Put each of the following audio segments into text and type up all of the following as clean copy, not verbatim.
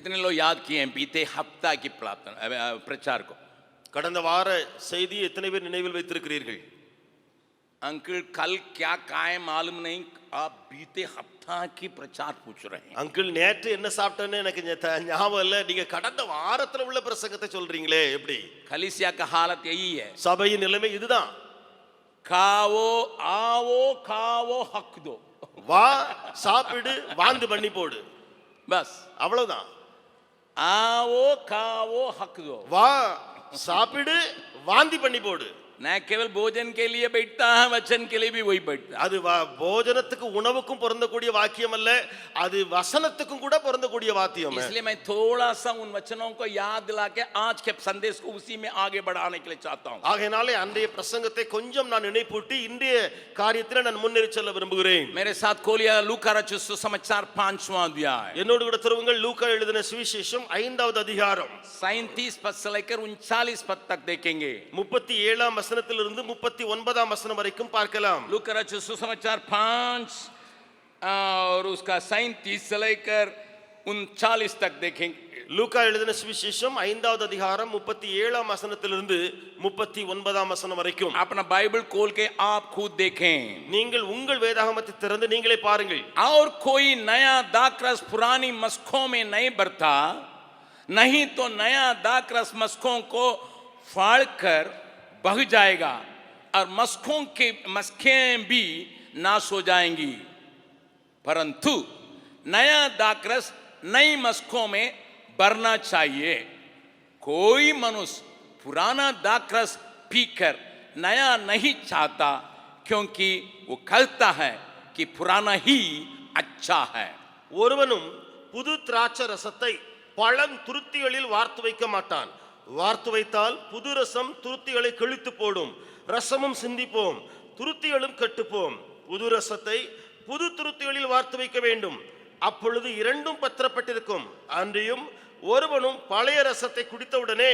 कितने लोग याद किए हैं बीते हफ्ता की प्रचार को? கடந்த வார செய்தி எத்தனை பேர் நினைவில் வைத்திருக்கிறீர்கள்? अंकल कल क्या खाए मालूम नहीं, आप बीते हफ्ता की प्रचार पूछ रहे हैं. அங்கிள் நேற்று என்ன சாப்பிட்டேன்னு எனக்கு ஞாபகம் இல்ல, நீங்க கடந்த வாரத்துல உள்ள பிரசங்கத்தை சொல்றீங்களே எப்படி? कलीसिया का हालत यही है. சபையின் நிலைமை இதுதான். खाओ आओ खाओ हक दो, வா சாப்பிடு வாந்து பண்ணி போடு, बस அவ்வளவுதான். आओ खाओ हक दो, வா சாப்பிடு வாந்தி பண்ணி போடு. न केवल भोजन के लिए बैठता है, वचन के लिए भी वही बैठता है. அது போஜனத்துக்கு உணவுக்கும் பொருந்தக்கூடிய வாக்கியம் அல்ல, அது வசனத்துக்கும் கூட பொருந்தக்கூடிய வாக்கியம். इसलिए मैं थोड़ा सा उन वचनों को याद दिला के आज के संदेश को उसी में आगे बढ़ाने के लिए चाहता हूं. ஆகையாலே அன்றைய பிரசங்கத்தை கொஞ்சம் நான் நினைப்பூட்டி இன்றைய காரியத்தில் நான் முன்னேறி செல்ல விரும்புகிறேன். मेरे साथ खोलिए लूका रचित सुसमाचार 5वां अध्याय. என்னோடு கூட திருவுங்கள் லூக்கா எழுதின சுவிசேஷம் 5வது அதிகாரம் 37 पद से लेकर 39 पद तक देखेंगे. 37ஆம் வசனத்திலிருந்து 39ஆம் வசனம் வரைக்கும் பார்க்கலாம். लूका रचित सुसमाचार 5 और उसका 37 से लेकर 39 तक देखेंगे. லூக்கா எழுதின சுவிசேஷம் 5வது அதிகாரம் 37ஆம் வசனத்திலிருந்து 39ஆம் வசனம் வரைக்கும். अपना बाइबल खोल के आप खुद देखें. நீங்கள் உங்கள் வேதாகமத்தை திறந்து நீங்களே பாருங்கள். और कोई नया दाखरस पुरानी मस्कों में नहीं भरता, नहीं तो नया दाखरस मस्कों को फाड़कर बह जाएगा और मस्कें भी नाश हो जाएंगी, परंतु नया दाखरस नई मस्कों में भरना चाहिए. कोई मनुष्य पुराना दाखरस पीकर नया नहीं चाहता, क्योंकि वो कहता है कि पुराना ही अच्छा है. ஒருவனும் புது திராட்சை ரசத்தை பழம் துருத்திகளில் வார்த்து வைக்க மாட்டான். வார்த்து வைத்தால் புது ரசம் துருத்திகளை கிழித்து போடும், ரசமும் சிந்திப்போம், துருத்திகளும் கெட்டுப்போம். புது ரசத்தை புது துருத்திகளில் வார்த்து வைக்க வேண்டும், அப்பொழுது இரண்டும் பத்திரப்பட்டிருக்கும். அன்றியும் ஒருவனும் பழைய ரசத்தை குடித்தவுடனே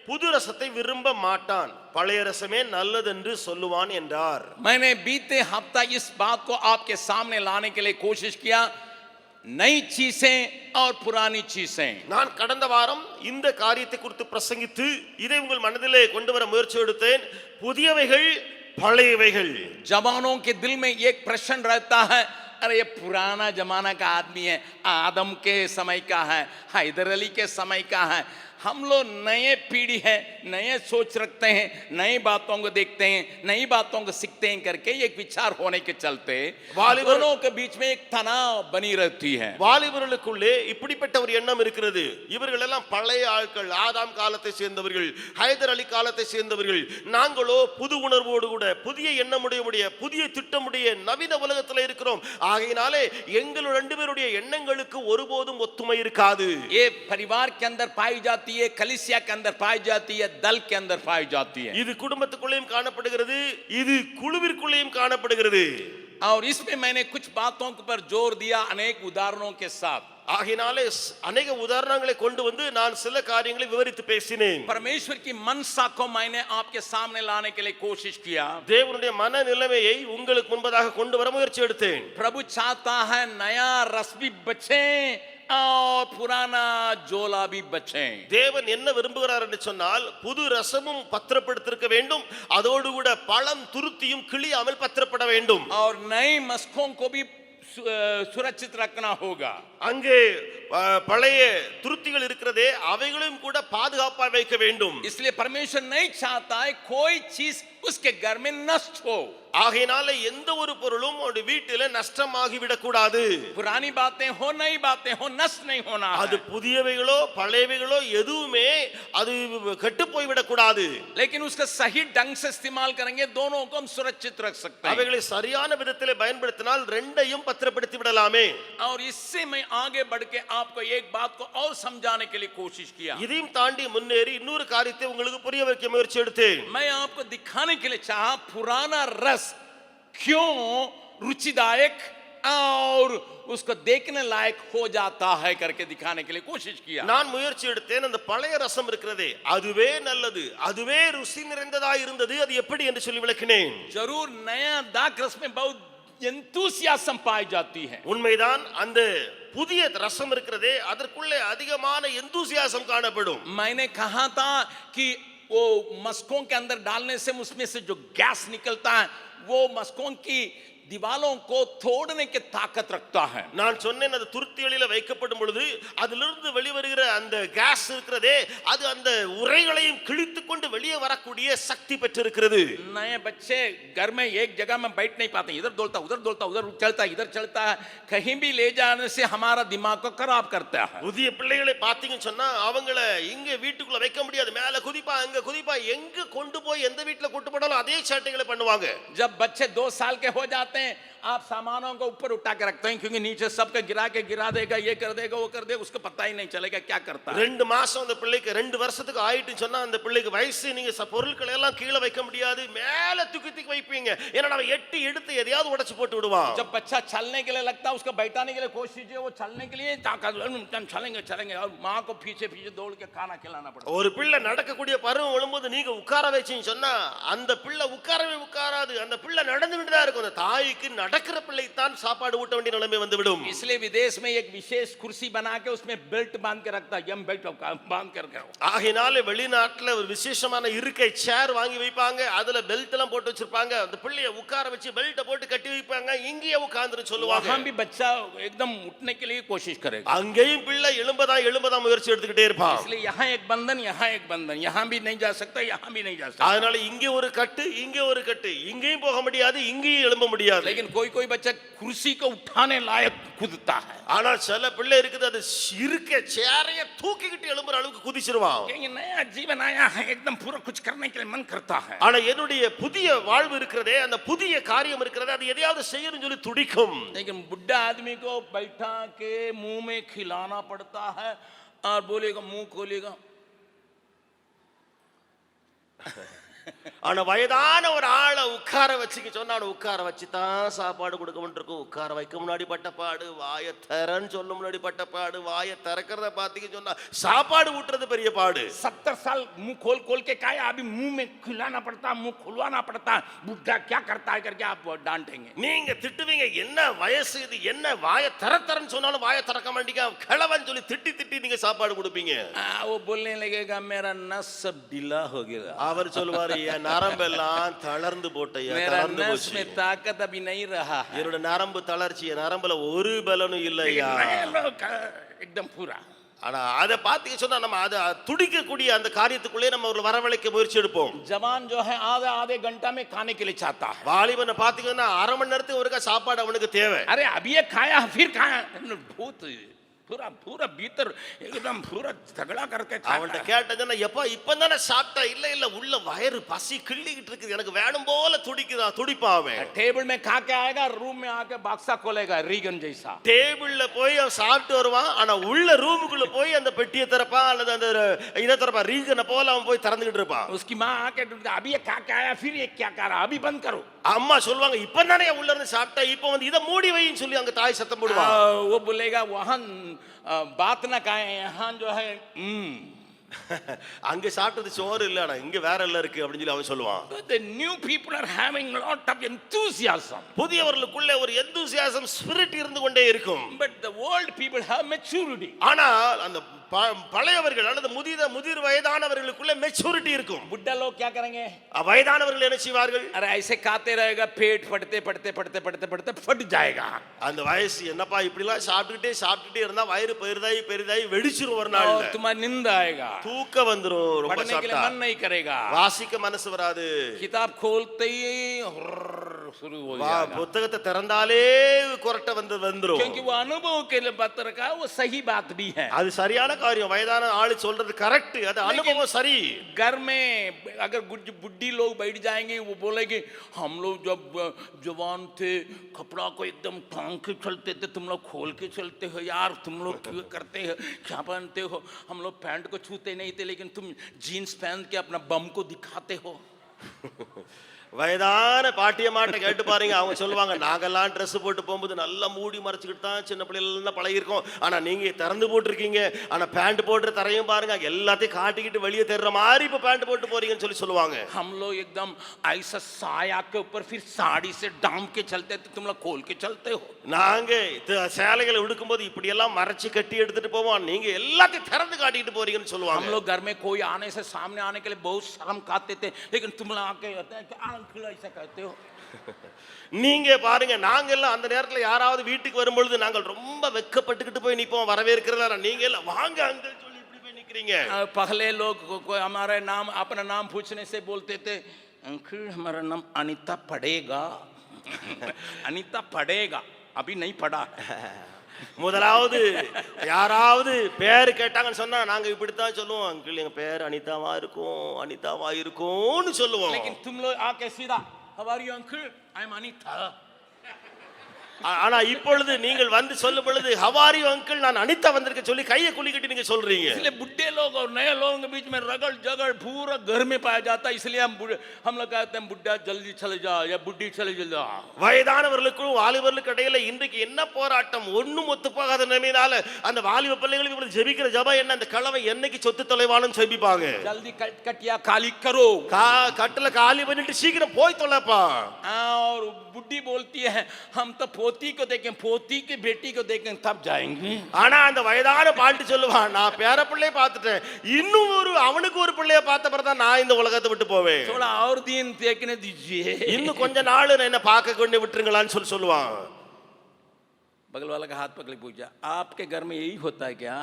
புது ரசத்தை விரும்ப மாட்டான், பழைய ரசமே நல்லதென்று சொல்லுவான் என்றார். मैंने बीते हफ्ता इस बात को आपके सामने लाने के लिए कोशिश किया, नई चीजें और पुरानी चीजें. நான் கடந்த வாரம் இந்த காரியத்தை குறித்து பிரசங்கித்து இதை உங்கள் மனதிலே கொண்டு வர முயற்சி எடுத்தேன். புதியவைகள் பழையவைகள். जवानों के दिल में एक प्रश्न रहता है, अरे ये पुराना जमाना का आदमी है, आदम के समय का है, हैदर अली के समय का है. हम लोग नए पीढ़ी है, नए सोच रखते हैं, नई बातों को देखते हैं, नई बातों को सीखते हैं करके एक विचार होने के चलते दोनों के बीच में एक तनाव बनी रहती है. வாலிபர்களுக்குள்ளே இப்படிப்பட்ட ஒரு எண்ணம் இருக்கிறது. இவர்கள் எல்லாம் பழைய ஆட்கள், ஆதாம் காலத்தை சேர்ந்தவர்கள், ஹைதர் அலி காலத்தை சேர்ந்தவர்கள். நாங்களோ புது உணர்வோடு கூட புதிய எண்ணமுடைய புதிய திட்டமுடைய நவீன உலகத்தில் இருக்கிறோம். ஆகையினாலே எங்கள் ரெண்டு பேருடைய எண்ணங்களுக்கு ஒருபோதும் ஒத்துமை இருக்காது. ये परिवार के अंदर पाई जाती है, कलीसिया के अंदर पाई जाती है, दल के अंदर पाई जाती है. இது குடும்பத்துக்குள்ளேயும் காணப்படுகிறது, இது குழுவிற்குள்ளேயும் காணப்படுகிறது. और इसमें मैंने कुछ बातों पर जोर दिया अनेक उदाहरणों के साथ. ஆகினாலே अनेक உதாரணங்களை கொண்டு வந்து நான் சில காரியங்களை விவரித்து பேசினேன். परमेश्वर की मनसा को मैंने आपके सामने लाने के लिए कोशिश किया. தேவனுடைய மன நிலைமையை உங்களுக்கு முன்பதாக கொண்டு வர முயற்சி எடுத்தேன். प्रभु चाहता है नया रस भी बचे और पुराना जोला भी बचे. தேவன் என்ன விரும்புகிறார் என்று சொன்னால் புது ரசமும் பத்திரப்படுத்திருக்க வேண்டும், அதோடு கூட பழம் துருத்தியும் கிளியாமல் பத்திரப்பட வேண்டும். और नई मस्कों को भी सुरक्षित रखना होगा. அங்கே பழைய துருத்திகள் இருக்கிறதே அவைகளையும் கூட பாதுகாப்பாக வைக்க வேண்டும். इसलिए परमेश्वर नहीं चाहता है कोई चीज उसके घर में नष्ट हो. ஆகையினால எந்த ஒரு பொருளும் அவருடைய வீட்டில நஷ்டமாகி விடக்கூடாது. पुरानी बातें हो, नई बातें हो, नष्ट नहीं होना. அது புதியவைகளோ பழையவைகளோ எதுவுமே அது கெட்டு போய் விடக்கூடாது. लेकिन उसका सही ढंग से इस्तेमाल करेंगे, दोनों को हम सुरक्षित रख सकते हैं. அவைகளை சரியான விதத்திலே பயன்படுத்தினால் ரெண்டையும் பத்திரப்படுத்தி விடலாமே. और इससे मैं आगे बढ़ के आपको एक बात को और समझाने के लिए कोशिश किया. இதையும் தாண்டி முன்னேறி இன்னொரு காரியத்தை உங்களுக்கு புரிய வைக்க முயற்சி எடுத்தேன். मैं आपको दिखाने के लिए चाहा पुराना रस क्यों रुचिदायक और उसको देखने लायक हो जाता है करके दिखाने के लिए कोशिश किया. நான் முயற்சி எடுத்தேன், அந்த பழைய ரசம் இருக்கிறதே அதுவே நல்லது, அதுவே ருசி நிறைந்ததா இருந்தது, அது எப்படி என்று சொல்லி விளக்கினேன். जरूर नया दाखरस में बहुत enthusiasm पाई जाती है. உண்மைதான், அந்த புதிய ரசம் இருக்கிறதே அதற்குள்ளே அதிகமான எந்தூசியாசம் காணப்படும். मैंने कहा था कि वो मस्कों के अंदर डालने से उसमें से जो गैस निकलता है वो मस्कों की दीवारों को तोड़ने की ताकत रखता है. நான் சொன்னேன், அது துருத்திகளில வைக்கப்படும் பொழுது அதிலிருந்து வெளிவருகிற அந்த கேஸ் இருக்கிறதே அது அந்த உரைகளையும் கிழித்துக் கொண்டு வெளியே வரக்கூடிய சக்தி பெற்றிருக்கிறது. नए बच्चे घर में एक जगह में बैठ नहीं पाते, इधर दौड़ता उधर चलता इधर चलता है. कहीं भी ले जाने से हमारा दिमाग को खराब करता है. புதிய பிள்ளைகளை பார்த்தீங்கன்னு சொன்னா அவங்கள இங்க வீட்டுக்குள்ள வைக்க முடியாது. மேல குதிப்பா அங்க குதிப்பா, எங்க கொண்டு போய் எந்த வீட்டுல கூட்டு போனாலும் அதே சேட்டைகளை பண்ணுவாங்க. जब बच्चे 2 साल के हो जाते हैं आप सामानों को ऊपर उठा के रखते हैं क्योंकि नीचे सबके गिरा देगा, ये कर देगा वो कर देगा, उसको पता ही नहीं चलेगा क्या करता है. 2 மாசம் அந்த பிள்ளைக்கு 2 வருஷத்துக்கு ஆயிட்டு சொன்னா அந்த பிள்ளைக்கு வயசு நீங்க பொருட்களை எல்லாம் கீழே வைக்க முடியாது, மேல தூக்கி வைப்பீங்க. ஏன்னா அவன் எட்டி எடுத்து எதையாவது உடைச்சு போட்டு விடுவான். जब बच्चा चलने के लिए लगता है उसको बैठाने के लिए कोशिश कीजिए, वो चलने के लिए चलेंगे और माँ को पीछे दौड़ के खाना खिलाना पड़ता है. ஒரு பிள்ளை நடக்கக்கூடிய பருவம் வரும்போது நீங்க உட்கார வச்சீங்கன்னு சொன்னா அந்த பிள்ளை உட்காரவே உட்காராது. அந்த பிள்ளை நடந்துகிட்டு தான் இருக்கும். அந்த தாய்க்கு நடக்கிற பிள்ளை தான் சாப்பாடு ஊட்ட வேண்டிய நிலைமை வந்துவிடும். इसलिए विदेश में एक विशेष कुर्सी बना के उसमें बेल्ट बांध के रखता है, यम बेल्ट बांध कर ஆகையினால வெளிநாட்டுல ஒரு விசேஷமான இருக்கை சேர் வாங்கி வைப்பாங்க, அதுல பெல்ட் எல்லாம் போட்டு வச்சிருப்பாங்க. அந்த பிள்ளைய உட்கார வச்சு பெல்ட் போட்டு கட்டி வைப்பாங்க, இங்கேயே உட்கார்ந்து சொல்லுவாங்க. वहां भी बच्चा एकदम उठने के लिए कोशिश करेगा. அங்கேயும் பிள்ளை எழும்பதா முயற்சி எடுத்துக்கிட்டே இருப்பான். इसलिए यहाँ एक बंधन यहाँ भी नहीं जा सकता, यहाँ भी नहीं जा सकता. அதனால இங்கே ஒரு கட்டு இங்கே ஒரு கட்டு, இங்கேயும் போக முடியாது இங்கேயும் எழும்ப முடியாது. लेकिन कोई बच्चा कुर्सी को उठाने लायक कूदता है. ஆனா சில பிள்ளை இருக்குது அது இருக்கை சேரைய தூக்கிக்கிட்டு எழும்புற அளவுக்கு குதிச்சிருவான். ये नया जीवन आया है, एकदम पूरा कुछ करने के लिए मन करता है. ஆனா என்னுடைய புதிய வாழ்வு இருக்கிறதே, அந்த புதிய காரியம் இருக்கிறதே, அது எதையாவது செய்யணும்னு சொல்லி துடிக்கும். लेकिन बुढ़ा आदमी को बैठा के मुंह में खिलाना पड़ता है और बोलेगा मुंह खोलेगा. ஆனா வயதான ஒரு ஆளை உட்கார வச்சுக்க சொன்னா அவனை உட்கார வச்சுதான் சாப்பாடு கொடுக்க வேண்டியிருக்கும். உட்கார வைக்க முன்னாடி பட்டப்பாடு, வாயை தரன்னு சொல்ல முன்னாடி பட்டப்பாடு, வாயை திறக்கிறத பாத்தீங்க சொன்னா சாப்பாடு ஊட்டுறது பெரிய பாடு. 70 साल मुंह खोल के खाया, अभी मुंह में खिलाना पड़ता, मुंह खुलवाना पड़ता. बुढ़ा क्या करता है करके आप डांटेंगे. நீங்க திட்டுவீங்க, என்ன வயசு இது, என்ன வாயை தரன்னு சொன்னாலும் வாயை திறக்க மாட்டீங்க, கிழவன் சொல்லி திட்டி நீங்க சாப்பாடு கொடுப்பீங்க. वो बोलने लगेगा मेरा नस सब ढीला हो गया. அவர் சொல்லுவாரு, என் நரம்பெல்லாம் தளர்ந்து போட்டையா, मेरा தளர்ந்து नस போச்சு. में ताकत अभी नहीं रहा है. என்னோட நரம்பு தளர்ச்சி, என் நரம்புல ஒரு பலனும் இல்லையா. एकदम पूरा. ஆனா அதை பாத்தீங்க சொன்னா நம்ம அதை துடிக்கக்கூடிய அந்த காரியத்துக்குள்ளே நம்ம ஒரு வரவழைக்க முயற்சி எடுப்போம். जवान जो है आधे घंटा में खाने के लिए चाहता है. வாலிபனை பாத்தீங்கன்னா அரை மணி நேரத்துக்கு ஒருக்கா சாப்பாடு அவனுக்கு தேவை. अरे अभी ये खाया फिर खाया, भूत पूरा भीतर एकदम पूरा झगड़ा करके அவன்கிட்ட கேட்டதுன்னா எப்பா இப்பதானே சாப்பிட்டா, இல்ல உள்ள வயிறு பசி கிள்ளிக்கிட்டு இருக்குது, எனக்கு வேணும் போல துடிப்பான் அவன். टेबल में खा के आएगा, रूम में आके बक्सा खोलेगा रीगन जैसा. டேபிள்ல போய் அவன் சாப்பிட்டு வருவான், ஆனா உள்ள ரூமுக்குள்ள போய் அந்த பெட்டியை திறப்பான் அல்லது அந்த இதை திறப்பான், ரீகனை போல அவன் போய் திறந்துகிட்டு இருப்பான். उसकी माँ आके अभी ये खा के आया फिर ये क्या कर रहा, अभी बंद करो. அம்மா சொல்லுவாங்க, இப்பதானே உள்ள இருந்து சாப்பிட்டா, இப்போ வந்து இதை மூடி வைன்னு சொல்லி அங்க தாய் சத்தம் போடுவான். वो बोलेगा वहां बात ना खाए, यहाँ जो है அங்க சாப்பிட்டது சோறு இல்லடா, இங்க வேற எல்லாம் இருக்கு அப்படின்னு சொல்லி அவன் சொல்லுவான். The new people are having lot of enthusiasm. புதியவர்களுக்குள்ள ஒரு enthusiasm spirit இருந்து கொண்டே இருக்கும். But the old people have maturity. ஆனால் அந்த பழையவர்கள் அல்லது முதிர் வயதானவர்களுக்குள்ள மெச்சூரிட்டி இருக்கும். बुढ़ा लोग क्या करेंगे? வயதானவர்கள் என்ன செய்வார்கள்? अरे ऐसे खाते रहेगा, पेट पड़ते फट जाएगा. அந்த வயசு என்னப்பா இப்படிலாம் சாப்பிட்டுட்டே இருந்தா வயிறு பெரிதாய் வெடிச்சிரும் ஒரு நாள்ல. और तुम्हारा नींद आएगा, தூக்கம் வந்துரும், ரொம்ப पढ़ने के लिए சாப்பிட்டா मन नहीं करेगा, வாசிக்க மனசு வராது, किताब खोलते ही शुरू हो जाएगा. புத்தகத்தை திறந்தாலே கொரட்ட வந்துரும். क्योंकि वो अनुभव के लिए बात रखा, वो सही बात भी है. அது சரியான காரியம், வயதான ஆளு சொல்றது கரெக்ட், அது அனுபவம் சரி. घर में अगर बुढ़ी लोग बैठ जाएंगे, वो बोलेंगे हम लोग जब जवान थे कपड़ा को एकदम टांग के चलते थे, तुम लोग खोल के चलते हो यार, तुम लोग क्यों करते हो, क्या पहनते हो, हम लोग पैंट को छूते नहीं थे लेकिन तुम जीन्स पहन के अपना बम को दिखाते हो. வயதான பாட்டியம்மாட்ட கேட்டு பாருங்க, அவங்க சொல்லுவாங்க, நாங்கெல்லாம் ட்ரெஸ் போட்டு போகும்போது நல்லா மூடி மறைச்சிக்கிட்டு தான் சின்ன பிள்ளைலாம் பழகிருக்கோம். ஆனா நீங்க திறந்து போட்டிருக்கீங்க. ஆனா பேண்ட் போட்டு தரையும் பாருங்க, எல்லாத்தையும் காட்டிக்கிட்டு வெளியே தெர்ற மாதிரி இப்ப பேண்ட் போட்டு போறீங்கன்னு சொல்லி சொல்லுவாங்க. हम लोग एकदम ऐसा साया के ऊपर फिर साड़ी से डाम के चलते थे, तुम लोग खोल के चलते हो. நாங்க சேலைகளை உடுக்கும்போது இப்படி எல்லாம் மறைச்சு கட்டி எடுத்துட்டு போவோம், நீங்க எல்லாத்தையும் திறந்து காட்டிட்டு போறீங்கன்னு हम சொல்லுவாங்க. लोग घर में कोई आने से सामने आने के लिए बहुत शर्म खाते थे, लेकिन तुम लोग आके कहते हैं कि अंकल ऐसा कहते हो. நீங்க பாருங்க, நாங்க எல்லாம் அந்த நேரத்துல யாராவது வீட்டுக்கு வரும்பொழுது நாங்கள் ரொம்ப வெக்கப்பட்டுக்கிட்டு போய் நிப்போம் வரவேற்கிறதா. நீங்க எல்லாம் வாங்க அங்கிள் சொல்லி இப்படி போய் நிக்கிறீங்க. पहले लोग कोई हमारे नाम अपना नाम पूछने से बोलते थे, अंकल हमारा नाम अनीता पड़ेगा. अनीता पड़ेगा, अभी नहीं पड़ा. முதலாவது யாராவது பேர் கேட்டாங்கன்னு சொன்னா நாங்க இப்படித்தான் சொல்லுவோம், அங்கிள் எங்க பேர் அனிதாவா இருக்கும், அனிதாவா இருக்கும்னு சொல்லுவோம். लेकिन तुम लोग आके सीधा how are you uncle, I am Anita. ஆனா இப்பொழுது நீங்கள் வந்து சொல்லும் பொழுது ஹவாரி அங்கிள், நான் அனிதா வந்திருக்க சொல்லி கையை குலுக்கிட்டு நீங்க சொல்றீங்க. इसलिए बुढ़े लोग और नए लोगों के बीच में रगड़ जगड़ पूरा घर में पाया जाता है. इसलिए हम लोग कहते हैं बुढ़ा जल्दी चले जा या बुढ़ी चले जा. வயதானவர்களுக்கும் வாலிபர்களுக்கு இடையில இன்றைக்கு என்ன போராட்டம், ஒண்ணும் ஒத்து போகாத நிலைமையினால அந்த வாலிப பிள்ளைகளுக்கு இவ்வளவு ஜெபிக்கிற ஜெபம் என்ன, அந்த கிழமை என்னைக்கு சொத்து தொலைவானும் ஜெபிப்பாங்க. जल्दी कटिया खाली करो, கட்டல காலி பண்ணிட்டு சீக்கிரம் போய் தொலைப்பா. और बुढ़ी बोलती है हम तो पोती को देखें, पोती की बेटी को देखें तब जाएंगे. ஆனா அந்த வயதான பாட்டு சொல்லுவான், நான் பேர பிள்ளைய பார்த்துட்டேன், இன்னும் அவனுக்கு ஒரு பிள்ளைய பார்த்த பிறகு தான் நான் இந்த உலகத்தை விட்டு போவேன். थोड़ा और दिन देखने दीजिए, இன்னும் கொஞ்ச நாள் என்ன பார்க்க கொண்டு விட்டுருங்களான்னு சொல்லுவான். बगल वाला का हाथ पकड़ पूछा, आपके घर में यही होता है क्या?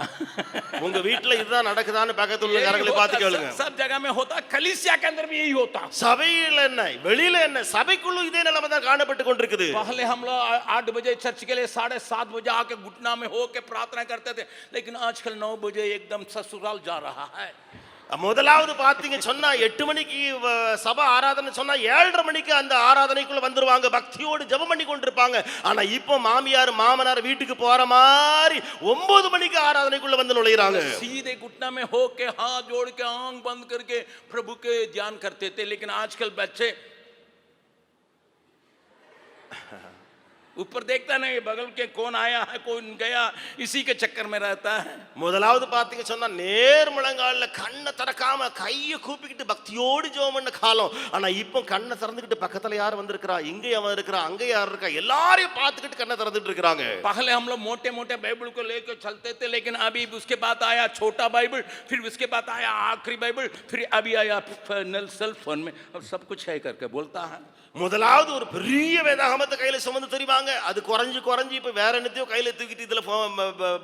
உங்க வீட்ல இதுதான் நடக்குதான்னு பக்கத்துல உள்ள காரங்களை பார்த்து கேளுங்க. सब जगह में होता, कलीसिया के अंदर भी यही होता. சபையில என்ன, வெளியில என்ன, சபைக்குள்ள இதே நிலைமை தான் காணப்பட்டு கொண்டிருக்குது. पहले हम लोग 8 बजे चर्च के लिए 7:30 बजे आके घुटना में होके प्रार्थना करते थे, लेकिन आजकल 9 बजे एकदम ससुराल जा रहा है. முதலாவது பாத்தீங்க சொன்னா 8 மணிக்கு சபை ஆராதனை சொன்னா 7:30 மணிக்கு அந்த ஆராதனைக்குள்ள வந்துருவாங்க, பக்தியோடு ஜெபம் பண்ணி கொண்டிருப்பாங்க. ஆனா இப்போ மாமியார் மாமனார் வீட்டுக்கு போற மாதிரி 9 மணிக்கு ஆராதனைக்குள்ள வந்து நுழைறாங்க. सीधे घुटना में होके हाथ जोड़ के आंख बंद करके प्रभु के ध्यान करते थे, लेकिन आजकल बच्चे ऊपर देखता नहीं, बगल के कौन आया है कौन गया, इसी के चक्कर में रहता है. முதலாவது பாத்தீங்க சொன்னா நேர் முழங்கால்ல கண்ணை திறக்காம கையை கூப்பிக்கிட்டு பக்தியோடு ஜெபம் பண்ண காலம். ஆனா இப்போ கண்ணை திறந்துக்கிட்டு பக்கத்துல யார் வந்திருக்கிறா, இங்க அவன் இருக்கிறா, அங்க யார் இருக்கா, எல்லாரையும் பார்த்துக்கிட்டு கண்ணை திறந்துட்டு இருக்காங்க. पहले हम लोग मोटे मोटे बाइबल को लेकर चलते थे, लेकिन अभी उसके बाद आया छोटा बाइबल, फिर उसके बाद आया आखिरी बाइबल, फिर अभी आया सेल फोन में अब सब कुछ है करके बोलता है. முதலாவது ஒரு பெரிய வேதாகமத்தை கையில சுமந்து தெரிவாங்க, அது குறைஞ்சு குறைஞ்சு இப்ப வேற என்னத்தையோ கையில தூக்கிட்டு இதுல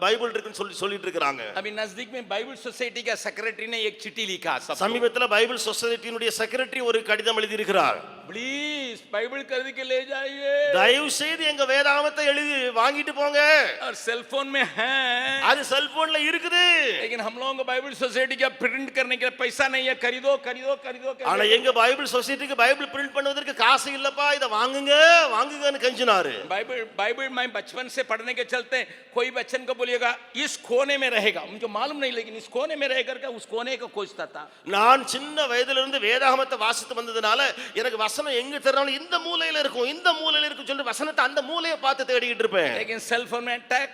பைபிள் இருக்குன்னு சொல்லிட்டு இருக்காங்க. अभी नजदीक में बाइबल सोसाइटी का सेक्रेटरी ने एक चिट्ठी लिखा. சமீபத்துல பைபிள் சொசைட்டியினுடைய செக்ரட்டரி ஒரு கடிதம் எழுதி இருக்கிறார். प्लीज बाइबल खरीद के ले जाइए, தயவு செய்து எங்க வேதாகமத்தை எழுதி வாங்கிட்டு போங்க. और सेल फोन में है, அது செல்போன்ல இருக்குது, लेकिन हम लोगों को बाइबल सोसाइटी का प्रिंट करने के लिए पैसा नहीं है, खरीदो खरीदो खरीदो. ஆனா எங்க பைபிள் சொசைட்டிக்கு பைபிள் பிரிண்ட் பண்ணுவதற்கு காசு இல்லப்பா, இத வாங்குங்க வாங்குங்கன்னு கெஞ்சினாரு. बाइबल मैं बचपन से पढ़ने के चलते कोई बच्चन को बोलिएगा इस कोने में रहेगा, मुझे मालूम नहीं, लेकिन इस कोने में रह करके उस कोने को खोजता था. நான் சின்ன வயதில இருந்து வேதாகமத்தை வாசித்து வந்ததனால எனக்கு வசனம் எங்க தெரியறாலும் இந்த மூலையில இருக்கும் இந்த மூலையில இருக்கும் சொல்லி வசனத்தை அந்த மூலையை பார்த்து தேடிட்டு இருப்பேன். लेकिन सेल फोन में अटैक,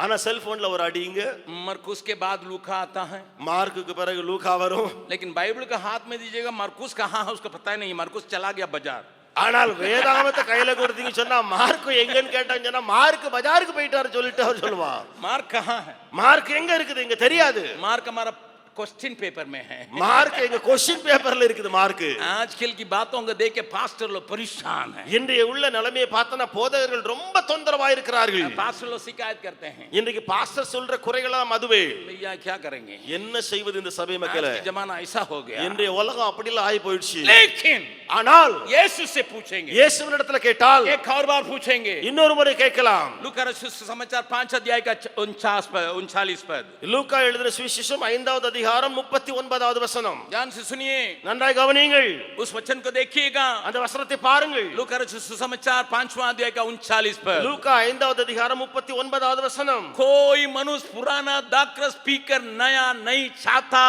ஆனா செல்போன்ல ஒரு அடிங்க, मरकुस के बाद लूका आता है, மார்க்குக்கு பிறகு லூக்கா வரும். लेकिन बाइबल का हाथ में दीजिएगा मरकुस कहाँ है उसको पता ही नहीं, मरकुस चला गया बाजार. ஆனால் வேதாகமத்தை கையில கொடுத்தீங்க சொன்னா மார்க் எங்கன்னு கேட்டாங்க சொன்னா மார்க் பஜாருக்கு போயிட்டாரு சொல்லிட்டு அவர் சொல்லுவான். मार्क कहाँ है, மார்க் எங்க இருக்குது இங்க தெரியாது. मार्क हमारा क्वेश्चन पेपर में है, மார்க் எங்க क्वेश्चन पेपरல இருக்குது மார்க். आजकल की बातों को देख के पास्टर लोग परेशान हैं. இன்றைய உள்ள நிலைமையை பார்த்தா போதகர்கள் ரொம்ப தொந்தரவா இருக்கிறார்கள். पास्टर लोग शिकायत करते हैं, இன்றைக்கு பாஸ்டர் சொல்ற குறைகளா அதுவே. भैया क्या करेंगे, என்ன செய்வது இந்த சபை மக்களே, आज का जमाना ऐसा हो गया. இன்றைய உலகம் அப்படிலாம் ஆகி போயிடுச்சு. लेकिन ஆனால் यीशु से पूछेंगे, இயேசுவினிடத்துல கேட்டால் एक और बार पूछेंगे. இன்னொரு முறை கேட்கலாம். लूका रसूल समाचार 5 अध्याय का 39 पद. லூக்கா எழுதின சுவிசேஷம் 5வது அதிகாரம் 39வது வசனம். ध्यान से सुनिए, நன்றாய் கவனியுங்கள், उस वचन को देखिएगा. அந்த வசனத்தை பாருங்கள். लूका रसूल समाचार 5वां अध्याय का 39 पद. லூக்கா 5வது அதிகாரம் 39வது வசனம். कोई मनुष्य पुराना दाखरस पीकर नया नहीं चाहता,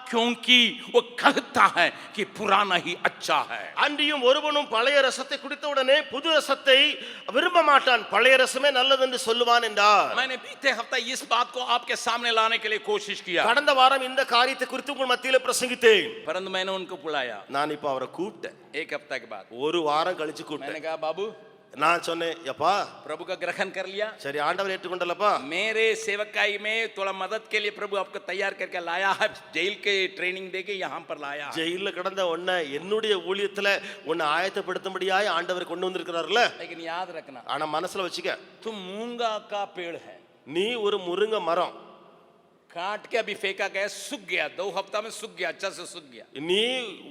क्योंकि वो कहता है कि पुराना ही अच्छा है। அன்றியும் ஒருவனும் பழைய ரசத்தை குடித்த உடனே புது ரசத்தை விரும்ப மாட்டான், பழைய ரசமே நல்லது என்று சொல்லுவான் என்றார். मैंने बीते हफ्ते इस बात को आपके सामने लाने के लिए कोशिश किया, கடந்த வாரம் இந்த காரியத்தை குறித்து உங்கள் மத்தியில பிரசங்கித்தேன். परंतु मैंने उनको बुलाया நான் இப்ப அவரை கூப்பிட்டேன். एक हफ्ते के बाद। ஒரு வாரம் கழிச்சு मैंने கூப்பிட்டேன். कहा बाबू நான் சொன்னேன், எப்பா प्रभु का ग्रहण कर लिया, சரி ஆண்டவர் ஏற்றுக்கொண்டலப்பா, मेरे सेवकाई में थोड़ा मदद के लिए प्रभु आपको तैयार करके लाया है, जेल के ट्रेनिंग देके यहाँ पर लाया है। ஜெயில கடந்த உன்னை என்னுடைய ஊழியத்துல உன்னை ஆயத்தப்படுத்தும்படியாய் ஆண்டவர் கொண்டு வந்திருக்கிறார்ல. लेकिन याद रखना, ஆனா மனசுல வச்சுக்க, तुम मूंगा का पेड़ है, நீ ஒரு முருங்கை மரம், काट के अभी फेंका गया, सूख गया, 2 हफ्ता में सूख गया, अच्छा से सूख गया। நீ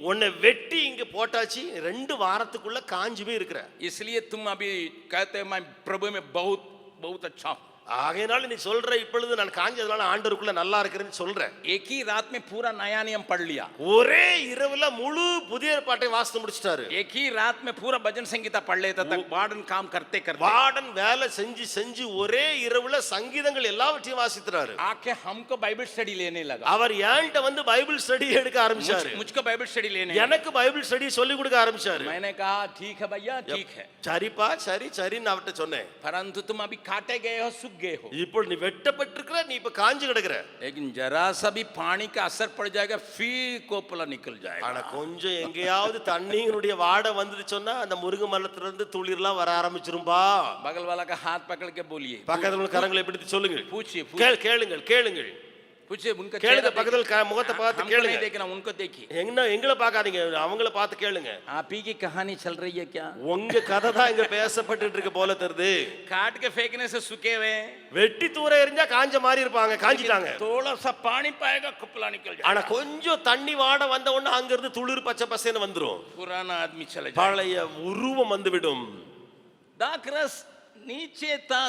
உன்னை வெட்டி இங்க போட்டாச்சு, 2 வாரத்துக்குள்ள காஞ்சு போய் இருக்கிற. इसलिए तुम अभी कहते हैं मैं प्रभु में बहुत बहुत अच्छा हूं। ஆகையினால நீ சொல்ற இப்பொழுது நான் காஞ்சதுனால ஆண்டவருக்குள்ள நல்லா இருக்கிறேன்னு சொல்ற. एक ही रात में पूरा नया नियम पढ़ लिया, ஒரே இரவுல முழு புதிய ஏற்பாட்டை வாசித்து முடிச்சிட்டாரு. एक ही रात में पूरा भजन संगीता पढ़ लेता था, वार्डन काम करते करते। வார்டன் வேலை செஞ்சு செஞ்சு ஒரே இரவுல சங்கீதங்கள் எல்லாவற்றையும் வாசித்தாரு. आके हमको बाइबल स्टडी लेने लगा, அவர் ஏன்ட்ட வந்து பைபிள் ஸ்டடி எடுக்க ஆரம்பிச்சாரு. मुझको बाइबल स्टडी लेने, எனக்கு பைபிள் ஸ்டடி சொல்லி கொடுக்க ஆரம்பிச்சாரு. मैंने कहा ठीक है भैया ठीक है, சரிப்பா சரி சரின்னு அவர்ட்ட சொன்னேன். परंतु तुम अभी काटे गए हो, सूख गए हो, இப்போ நீ வெட்டப்பட்டிருக்கிற, நீ இப்ப காஞ்சு கிடக்குற. लेकिन जरा सा भी पानी का असर पड़ जाएगा फिर कोपला निकल जाएगा। ஆனா கொஞ்சம் எங்கேயாவது தண்ணியினுடைய வாடை வந்துட்டு சொன்னா அந்த முருங்கை மரத்துல இருந்து துளிர்லாம் வர ஆரம்பிச்சிரும்பா. बगल वाला का हाथ पकड़ के बोलिए, பக்கத்துல உள்ள கரங்களை பிடித்து சொல்லுங்க, पूछिए கேளுங்கள் கேளுங்கள் पूछिए, उनका கேளுங்க, பக்கத்துல முகத்தை பார்த்து हमको கேளுங்க. नहीं देखना, उनको देखिए। எங்களை பார்க்காதீங்க, அவங்கள பார்த்து கேளுங்க. आप ही की कहानी चल रही है क्या? உங்க கதை தான் இங்க பேசப்பட்டு இருக்க போல தெரியுது. काट के फेंकने से सूखे हुए, வெட்டி தூர எறிஞ்சா காஞ்ச மாதிரி இருப்பாங்க, காஞ்சிட்டாங்க. थोड़ा सा पानी पाएगा कुपला निकल जाएगा, ஆனா கொஞ்சம் தண்ணி வாட வந்த உடனே அங்க இருந்து துளிர் பச்சை பசேன்னு வந்துரும், पुराना आदमी चले जाएगा। பழைய உருவம் வந்துவிடும். दाखरस नीचे था,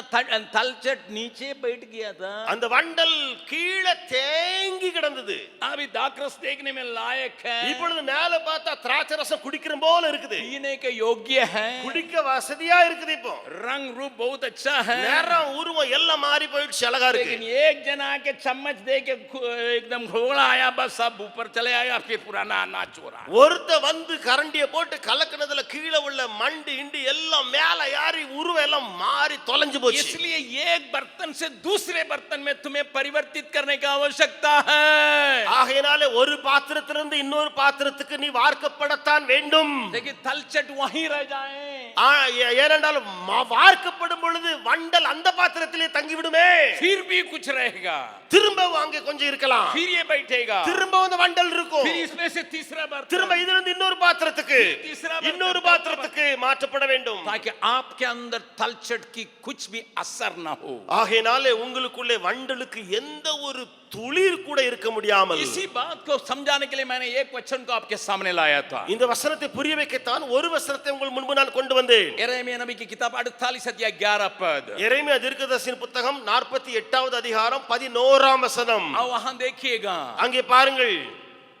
तलचट नीचे बैठ गया था, அந்த வண்டல் கீழே தேங்கி கிடந்தது. अभी दाखरस देखने में लायक है, இப்பொழுது மேல பார்த்தா திராட்சை ரசம் குடிக்கிற போல இருக்குது, पीने के योग्य है, குடிக்க வசதியா இருக்குது. இப்போ रंग रूप बहुत अच्छा है, நேரம் உருவம் எல்லாம் மாறி போயிடுச்சு, அழகா இருக்கு. लेकिन एक जना के चम्मच दे के एकदम घोड़ा आया, बस सब ऊपर चले आया, फिर पुराना अनाज चोरा। ஒருத்த வந்து கரண்டியை போட்டு கலக்கினதுல கீழே உள்ள மண்டு இண்டி எல்லாம் மேல யாரி உருவம் எல்லாம் மாறி தொலைஞ்சு போச்சு. इसलिए एक बर्तन से दूसरे बर्तन में तुम्हें परिवर्तित करने की आवश्यकता है। ஆகையினாலே ஒரு பாத்திரத்திலிருந்து இன்னொரு பாத்திரத்துக்கு நீ வார்க்கப்படத்தான் வேண்டும். लेकिन तलचट वहीं रह जाए, ஏனென்றால் வார்க்கப்படும் பொழுது வண்டல் அந்த பாத்திரத்திலே தங்கி விடுமே, फिर भी कुछ रहेगा, திரும்ப அங்கே கொஞ்சம் இருக்கலாம், फिर ये बैठेगा, திரும்ப அந்த வண்டல் இருக்கும், फिर इसमें से तीसरा बर्तन, திரும்ப இதுல இருந்து இன்னொரு பாத்திரத்துக்கு तीसरा बर्तन, இன்னொரு பாத்திரத்துக்கு மாற்றப்பட வேண்டும், ताकि आपके अंदर तलचट की कुछ भी असर ना हो। ஆகையினாலே உங்களுக்குள்ளே வண்டலுக்கு எந்த ஒரு துளிர் கூட இருக்க முடியாமல். इसी बात को समझाने के लिए मैंने एक वचन को आपके सामने लाया था, இந்த வசனத்தை புரிய வைக்கத்தான் ஒரு வசனத்தை உங்கள் முன்பு நான் கொண்டு வந்தேன். यिर्मयाह नबी की किताब 48 अध्याय 11 पद, எரேமியா தீர்க்கதரிசியின் புத்தகம் 48வது அதிகாரம் 11ஆம் வசனம். और वहां देखिएगा, அங்கே பாருங்கள்,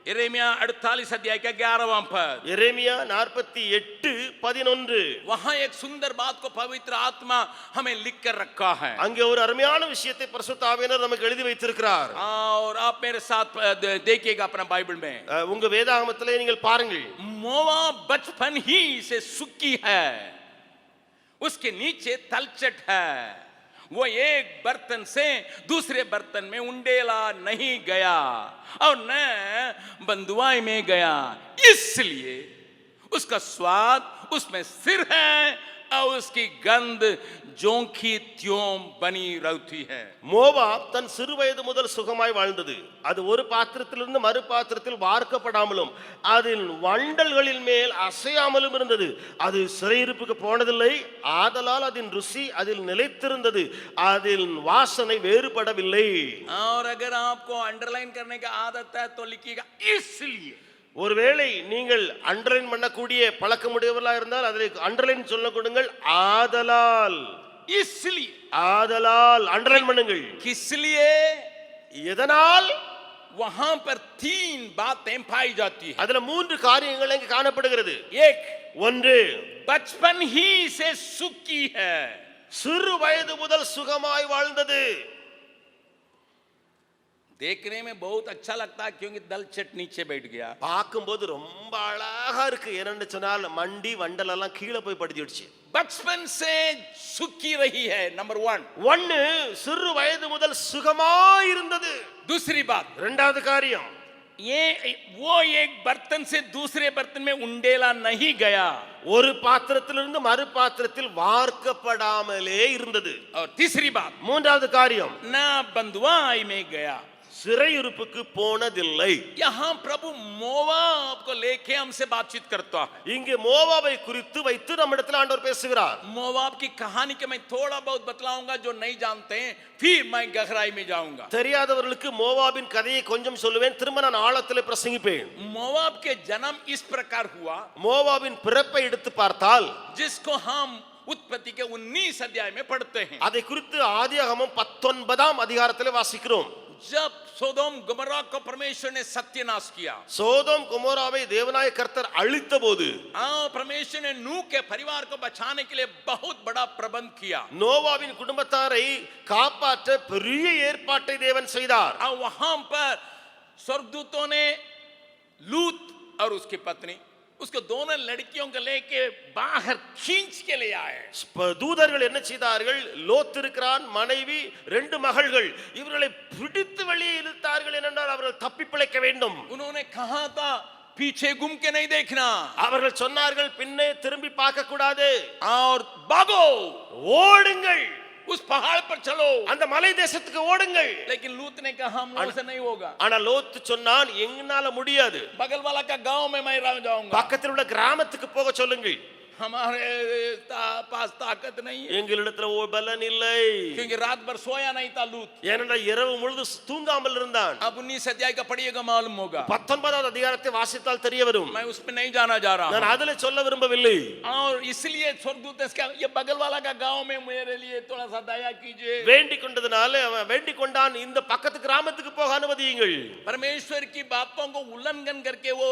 यिर्मयाह 48 अध्याय का 11वां पद, எரேமியா 48:11. वहां एक सुंदर बात को पवित्र आत्मा हमें लिख कर रखा है, அங்கே ஒரு அருமையான விஷயத்தை பரிசுத்த ஆவியானவர் நமக்கு எழுதி வைத்திருக்கிறார். और आप मेरे साथ देखिएगा अपना बाइबल में। உங்க வேதாகமத்திலே நீங்கள் பாருங்கள், मोआब बचपन ही से सूखी है, उसके नीचे तलचट है, वो एक बर्तन से दूसरे बर्तन में उंडेला नहीं गया और न बंदुआई में गया, इसलिए उसका स्वाद उसमें स्थिर है और उसकी गंध जोंखी त्यों बनी रहती है। மோவாப் தன் சிறு வயது முதல் சுகமாய் வாழ்ந்தது. அது ஒரு பாத்திரத்திலிருந்து மறு பாத்திரத்தில் வார்க்கப்படாமலும் அதில் வண்டல்களின் மேல் அசையாமலும் இருந்தது. அது சிறையிருப்புக்கு போனதில்லை, ஆதலால் அதன் ருசி அதில் நிலைத்திருந்தது, அதில் வாசனை வேறுபடவில்லை. और अगर आपको अंडरलाइन करने की आदत है तो लिखिएगा इसलिए। ஒருவேளை நீங்கள் அண்டர்லைன் பண்ணக்கூடிய பழக்கமுடையவர்களா இருந்தால் அதில் அண்டர்லைன் சொல்ல கொடுங்கள், ஆதலால். इसलिए, ஆதலால் அண்டர்லைன் பண்ணுங்கள். किसलिए? எதனால்? वहां पर 3 बातें पाई जाती है। அதுல 3 காரியங்கள் இங்கே காணப்படுகிறது. एक, ஒன்று, बचपन ही से सुखी है, சிறு வயது முதல் சுகமாய் வாழ்ந்தது. देखने में बहुत अच्छा लगता है क्योंकि दल चट नीचे बैठ गया। பார்க்கும்போது ரொம்ப அழகா இருக்கு. ஏன்னு சொன்னால் மண்டி வண்டல் எல்லாம் கீழே போய் படிஞ்சிடுச்சு. बचपन से सुखी रही है, नंबर 1. ஒன்னு சிறு வயது முதல் சுகமா இருந்தது. दूसरी बात, இரண்டாவது காரியம், ये वो एक बर्तन से दूसरे बर्तन में उंडेला नहीं गया. ஒரு பாத்திரத்திலிருந்து மறு பாத்திரத்தில் வார்க்கப்படாமலே இருந்தது. और तीसरी बात, மூன்றாவது காரியம், ना बंधुआई में गया. சிறையிருப்புக்கு போனதில்லை. यहाँ प्रभु मोवाब को लेके हमसे बातचीत करता है. இங்கே மோவாபை குறித்து வைத்து நம்மிடத்தில் ஆண்டவர் பேசுகிறார். मोवाब की कहानी के मैं थोड़ा बहुत बतलाऊंगा, जो नहीं जानते हैं फिर मैं गहराई में जाऊंगा. தெரியாதவர்களுக்கு மோவாபின் கதையை கொஞ்சம் சொல்லுவேன், திரும்ப நான் ஆழத்திலே பிரசங்கிப்பேன். मोवाब के जन्म इस प्रकार हुआ, மோவாபின் பிறப்பை எடுத்து பார்த்தால் जिसको हम उत्पत्ति के 19 अध्याय में पढ़ते हैं. அதை குறித்து ஆதியாகமம் 19ஆம் அதிகாரத்திலே வாசிக்கிறோம். जब सोदोम गमोरा को परमेश्वर ने सत्यानाश किया, சோதோம் கொமோராவை தேவனாய கர்த்தர் அழித்த போது परमेश्वर ने नूह के परिवार को बचाने के लिए बहुत बड़ा प्रबंध किया. நோவாவின் குடும்பத்தாரை காப்பாற்ற பெரிய ஏற்பாட்டை தேவன் செய்தார். और वहां पर स्वर्गदूतों ने लूत और उसकी पत्नी, उसको दोनों लड़कियों को लेके बाहर खींच के ले आए. தூதர்கள் என்ன செய்தார்கள்? லோத் இருக்கிறான், மனைவி, 2 மகள்கள், இவர்களை பிடித்து வெளியே இழுத்தார்கள். ஏனென்றால் அவர்கள் தப்பி பிழைக்க வேண்டும். उन्होंने कहा था पीछे घूम के नहीं देखना, அவர்கள் சொன்னார்கள் பின்னே திரும்பி பார்க்க கூடாது, और भागो, ஓடுங்கள், उस पहाड़ पर चलो. அந்த மலை தேசத்துக்கு ஓடுங்கள். लेकिन लूत ने कहा हम लोगों से नहीं होगा, ஆனா லோத் சொன்னான் எங்கனால முடியாது, बगल वाला का गांव में मैं रह जाऊंगा, பக்கத்தில் உள்ள கிராமத்துக்கு போக சொல்லுங்கள். हमारे पास ताकत नहीं है, எங்களிடத்துல பலன் இல்லை. क्योंकि रात भर सोया नहीं था लूत. ஏனென்றால் இரவு முழுது தூங்காமல் இருந்தான். अब 19 अध्याय का पढ़िएगा मालूम होगा. 19வது அதிகாரத்தை வாசித்தால் தெரிய வரும். मैं उसमें नहीं जाना जा रहा நான் அதிலே சொல்ல விரும்பவில்லை. और इसलिए स्वर्गदूत ने कहा ये बगल वाला का गांव में मेरे लिए थोड़ा सा दया कीजिए. வேண்டிக் கொண்டதனால அவன் வேண்டிக் கொண்டான், இந்த பக்கத்து கிராமத்துக்கு போக அனுமதியுங்கள். परमेश्वर की बातों को उल्लंघन करके वो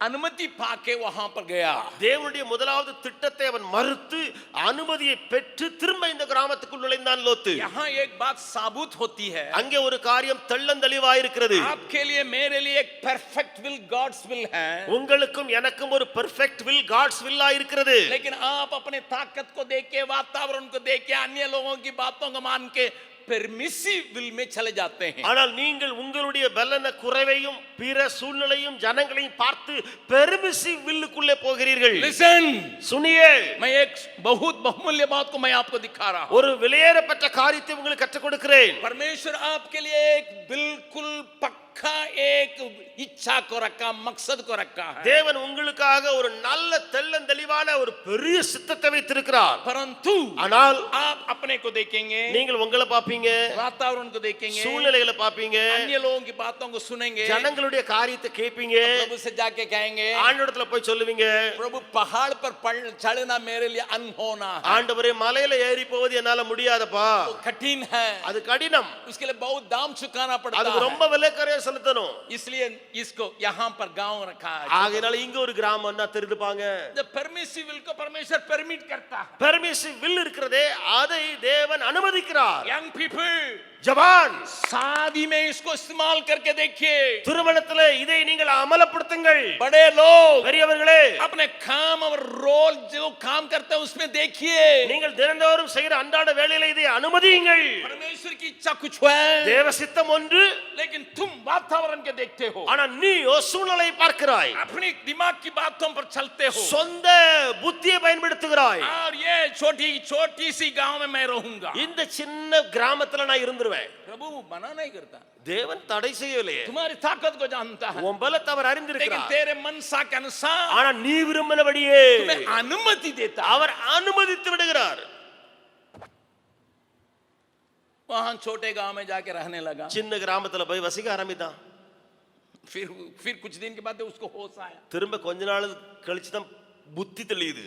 अनुमति पाके वहां पर गया. தேவனுடைய முதலாவது திட்டத்தை அவன் மறுத்து அனுமதியை பெற்று திரும்ப இந்த கிராமத்துக்குள் நுழைந்தான் லோத்து. यहाँ एक बात साबुत होती है, அங்கே ஒரு காரியம் தெள்ளந்தெளிவாய் இருக்கிறது. आपके लिए मेरे लिए एक परफेक्ट विल गॉड्स विल है, உங்களுக்கும் எனக்கும் ஒரு பெர்ஃபெக்ட் வில் காட்ஸ் வில்லா இருக்கிறது. लेकिन आप अपने ताकत को देख के, वातावरण को देख के, अन्य लोगों की बातों को मान के பெர்மிசிவ் வில் में चले जाते हैं. ஆனால் நீங்கள் உங்களுடைய பலன குறைவையும் பிற சூழ்நிலையும் ஜனங்களையும் பார்த்து பெர்மிசிவ் வில்லுக்குள்ளே போகிறீர்கள். Listen, सुनिए, मैं एक बहुत बहुमूल्य बात को मैं आपको दिखा रहा हूं. ஒரு விலையேறப்பட்ட காரியத்தை உங்களுக்கு கற்றுக் கொடுக்கிறேன். परमेश्वर आपके लिए एक बिल्कुल पक्का एक इच्छा को रखा, मकसद को रखा है. தேவன் உங்களுக்காக ஒரு நல்ல தெள்ளந்தெளிவான ஒரு பெரிய சித்தத்தை வைத்திருக்கிறார். परंतु ஆனால் आप अपने को देखेंगे, நீங்கள் உங்களை பாப்பீங்க, वातावरण को देखेंगे, சூழ்நிலைகளை பாப்பீங்க, अन्य लोगों की बातों को सुनेंगे, ஜனங்களுடைய காரியத்தை கேட்பீங்க, प्रभु से जाके कहेंगे ஆண்டவரிடத்துல போய் சொல்லுவீங்க, प्रभु पहाड़ पर चढ़ना मेरे लिए अनहोना है, ஆண்டவரே மலையில ஏறி போவது என்னால முடியாதப்பா, तो कठिन है, அது கடினம், उसके लिए बहुत दाम चुकाना पड़ता அதுக்கு है. ரொம்ப விலைக்கரைய செலுத்தணும். इसलिए इसको यहाँ पर गांव रखा है. ஆகையால இங்க ஒரு கிராமம்னா தெரிந்துப்பாங்க. The permissive will को परमेश्वर परमिट करता है. பெர்மிசிவ் வில் இருக்கிறதே அதை தேவன் அனுமதிக்கிறார். यंग पीपल, ஜவான், शादी में इसको इस्तेमाल करके देखिए. திருமணத்திலே இதை நீங்கள் அமலப்படுத்துங்கள். बड़े लोग பெரியவர்களே, अपने काम और रोल जो काम करते हैं उसमें देखिए. நீங்கள் தினந்தோறும் செய்கிற அன்றாட வேலையில இதை அனுமதியுங்கள். परमेश्वर की इच्छा कुछ है, தேவ சித்தம் ஒன்று, लेकिन तुम वातावरण के देखते हो, ஆனா நீ சூழ்நிலையை பார்க்கிறாய், अपनी दिमाग की बातों पर चलते हो, சொந்த புத்தியை பயன்படுத்துகிறாய். और ये छोटी छोटी सी गांव में मैं रहूंगा. இந்த சின்ன கிராமத்துல நான் இருந்துருவேன். प्रभु मना नहीं करता, தேவன் தடை செய்யலையே. तुम्हारी ताकत को जानता है, உன் பலத்தை அவர் लेकिन அறிந்திருக்கிறார். तेरे मनसा के अनुसार ஆனா நீ விரும்பினபடியே तुम्हें अनुमति देता है. அவர் அனுமதித்து விடுகிறார். वहां छोटे गांव में जाके रहने लगा. சின்ன கிராமத்துல போய் வசிக்க ஆரம்பித்தான். फिर कुछ दिन के बाद उसको होश आया. திரும்ப கொஞ்ச நாள் கழிச்சு தான் புத்தி தெளியுது.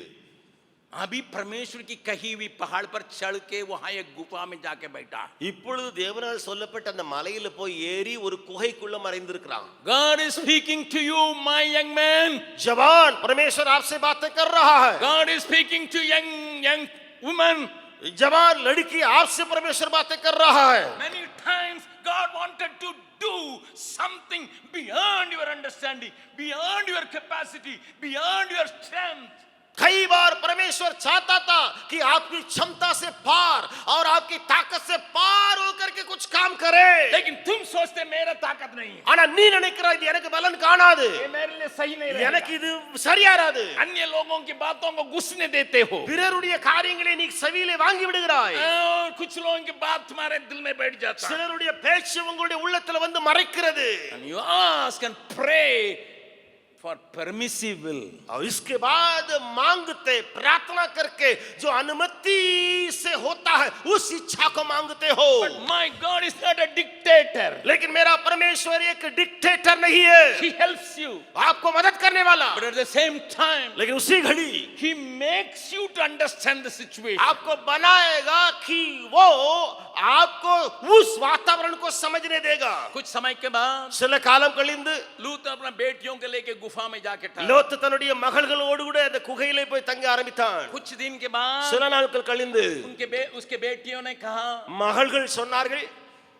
अभी परमेश्वर की कही हुई पहाड़ पर चढ़ के वहां एक गुफा में जाके बैठा. இப்பொழுது தேவனால் சொல்லப்பட்ட அந்த மலையில போய் ஏறி ஒரு குகைக்குள்ள மறைந்திருக்கிறான். God is speaking to you, my young man. जवान, परमेश्वर आपसे बातें कर रहा है. God is speaking to young woman. जवान लड़की आपसे परमेश्वर बातें कर रहा है। Many times God wanted to do something beyond your understanding, beyond your capacity, beyond your strength. कई बार परमेश्वर चाहता था कि आपकी क्षमता से पार और आपकी ताकत से पार होकर के कुछ काम करे, लेकिन तुम सोचते मेरा ताकत नहीं है, ஆனா நீ நினைக்கிறாய் இது எனக்கு பலன் காணாது, ये मेरे लिए सही नहीं எனக்கு रहेगा, இது சரியாராது, अन्य लोगों की बातों को घुसने देते हो, பிறருடைய காரியங்களை நீ செவியிலே வாங்கி விடுகிறாய், और कुछ लोगों की बात तुम्हारे दिल में बैठ जाता है, சிலருடைய பேச்சு உங்களுடைய உள்ளத்துல வந்து மறைக்கிறது, and you ask and pray for permissive will. और इसके बाद मांगते प्रार्थना करके जो अनुमति से होता है उस इच्छा को मांगते हो। But my God is not a dictator. लेकिन मेरा परमेश्वर एक डिक्टेटर नहीं है, He helps you, आपको मदद करने वाला, but at the same time लेकिन उसी घड़ी He makes you to understand the situation. आपको बनाएगा कि वो आपको उस वातावरण को समझने देगा। कुछ समय के बाद சில காலம் கழிந்து लूत अपना बेटियों के लेके गुफा में जाके ठहरा। லோத் தன்னுடைய மகள்களோடு கூட அந்த குகையிலே போய் தங்க ஆரம்பித்தான்। कुछ दिन के बाद சில நாட்கள் கழிந்து उसके बेटियों ने कहा, மகள்கள் சொன்னார்கள்,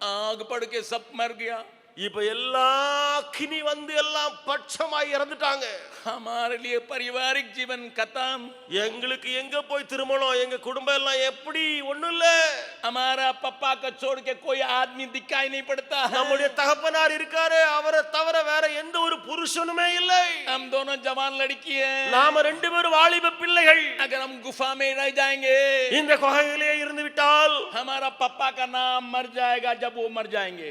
आग पड़ के सब मर गया, இப்ப எல்லா கினி வந்து எல்லாம் பட்சமாய் இறந்துட்டாங்க, हमारे लिए पारिवारिक जीवन खत्म, எங்களுக்கு எங்க போய் திருமணம், எங்க குடும்பம் எல்லாம் எப்படி, ஒண்ணும் இல்ல, हमारा पप्पा को छोड़ के कोई आदमी दिखाई नहीं पड़ता है, நம்முடைய தகப்பனார் இருக்காரு, அவரை தவிர வேற எந்த ஒரு புருஷனுமே இல்லை, हम दोनों जवान लड़की हैं, நாம ரெண்டு பேரும் வாலிப பிள்ளைகள், अगर हम गुफा में रह जाएंगे இந்த குகையிலே இருந்து விட்டால் हमारा पप्पा का नाम मर जाएगा जब वो मर जाएंगे,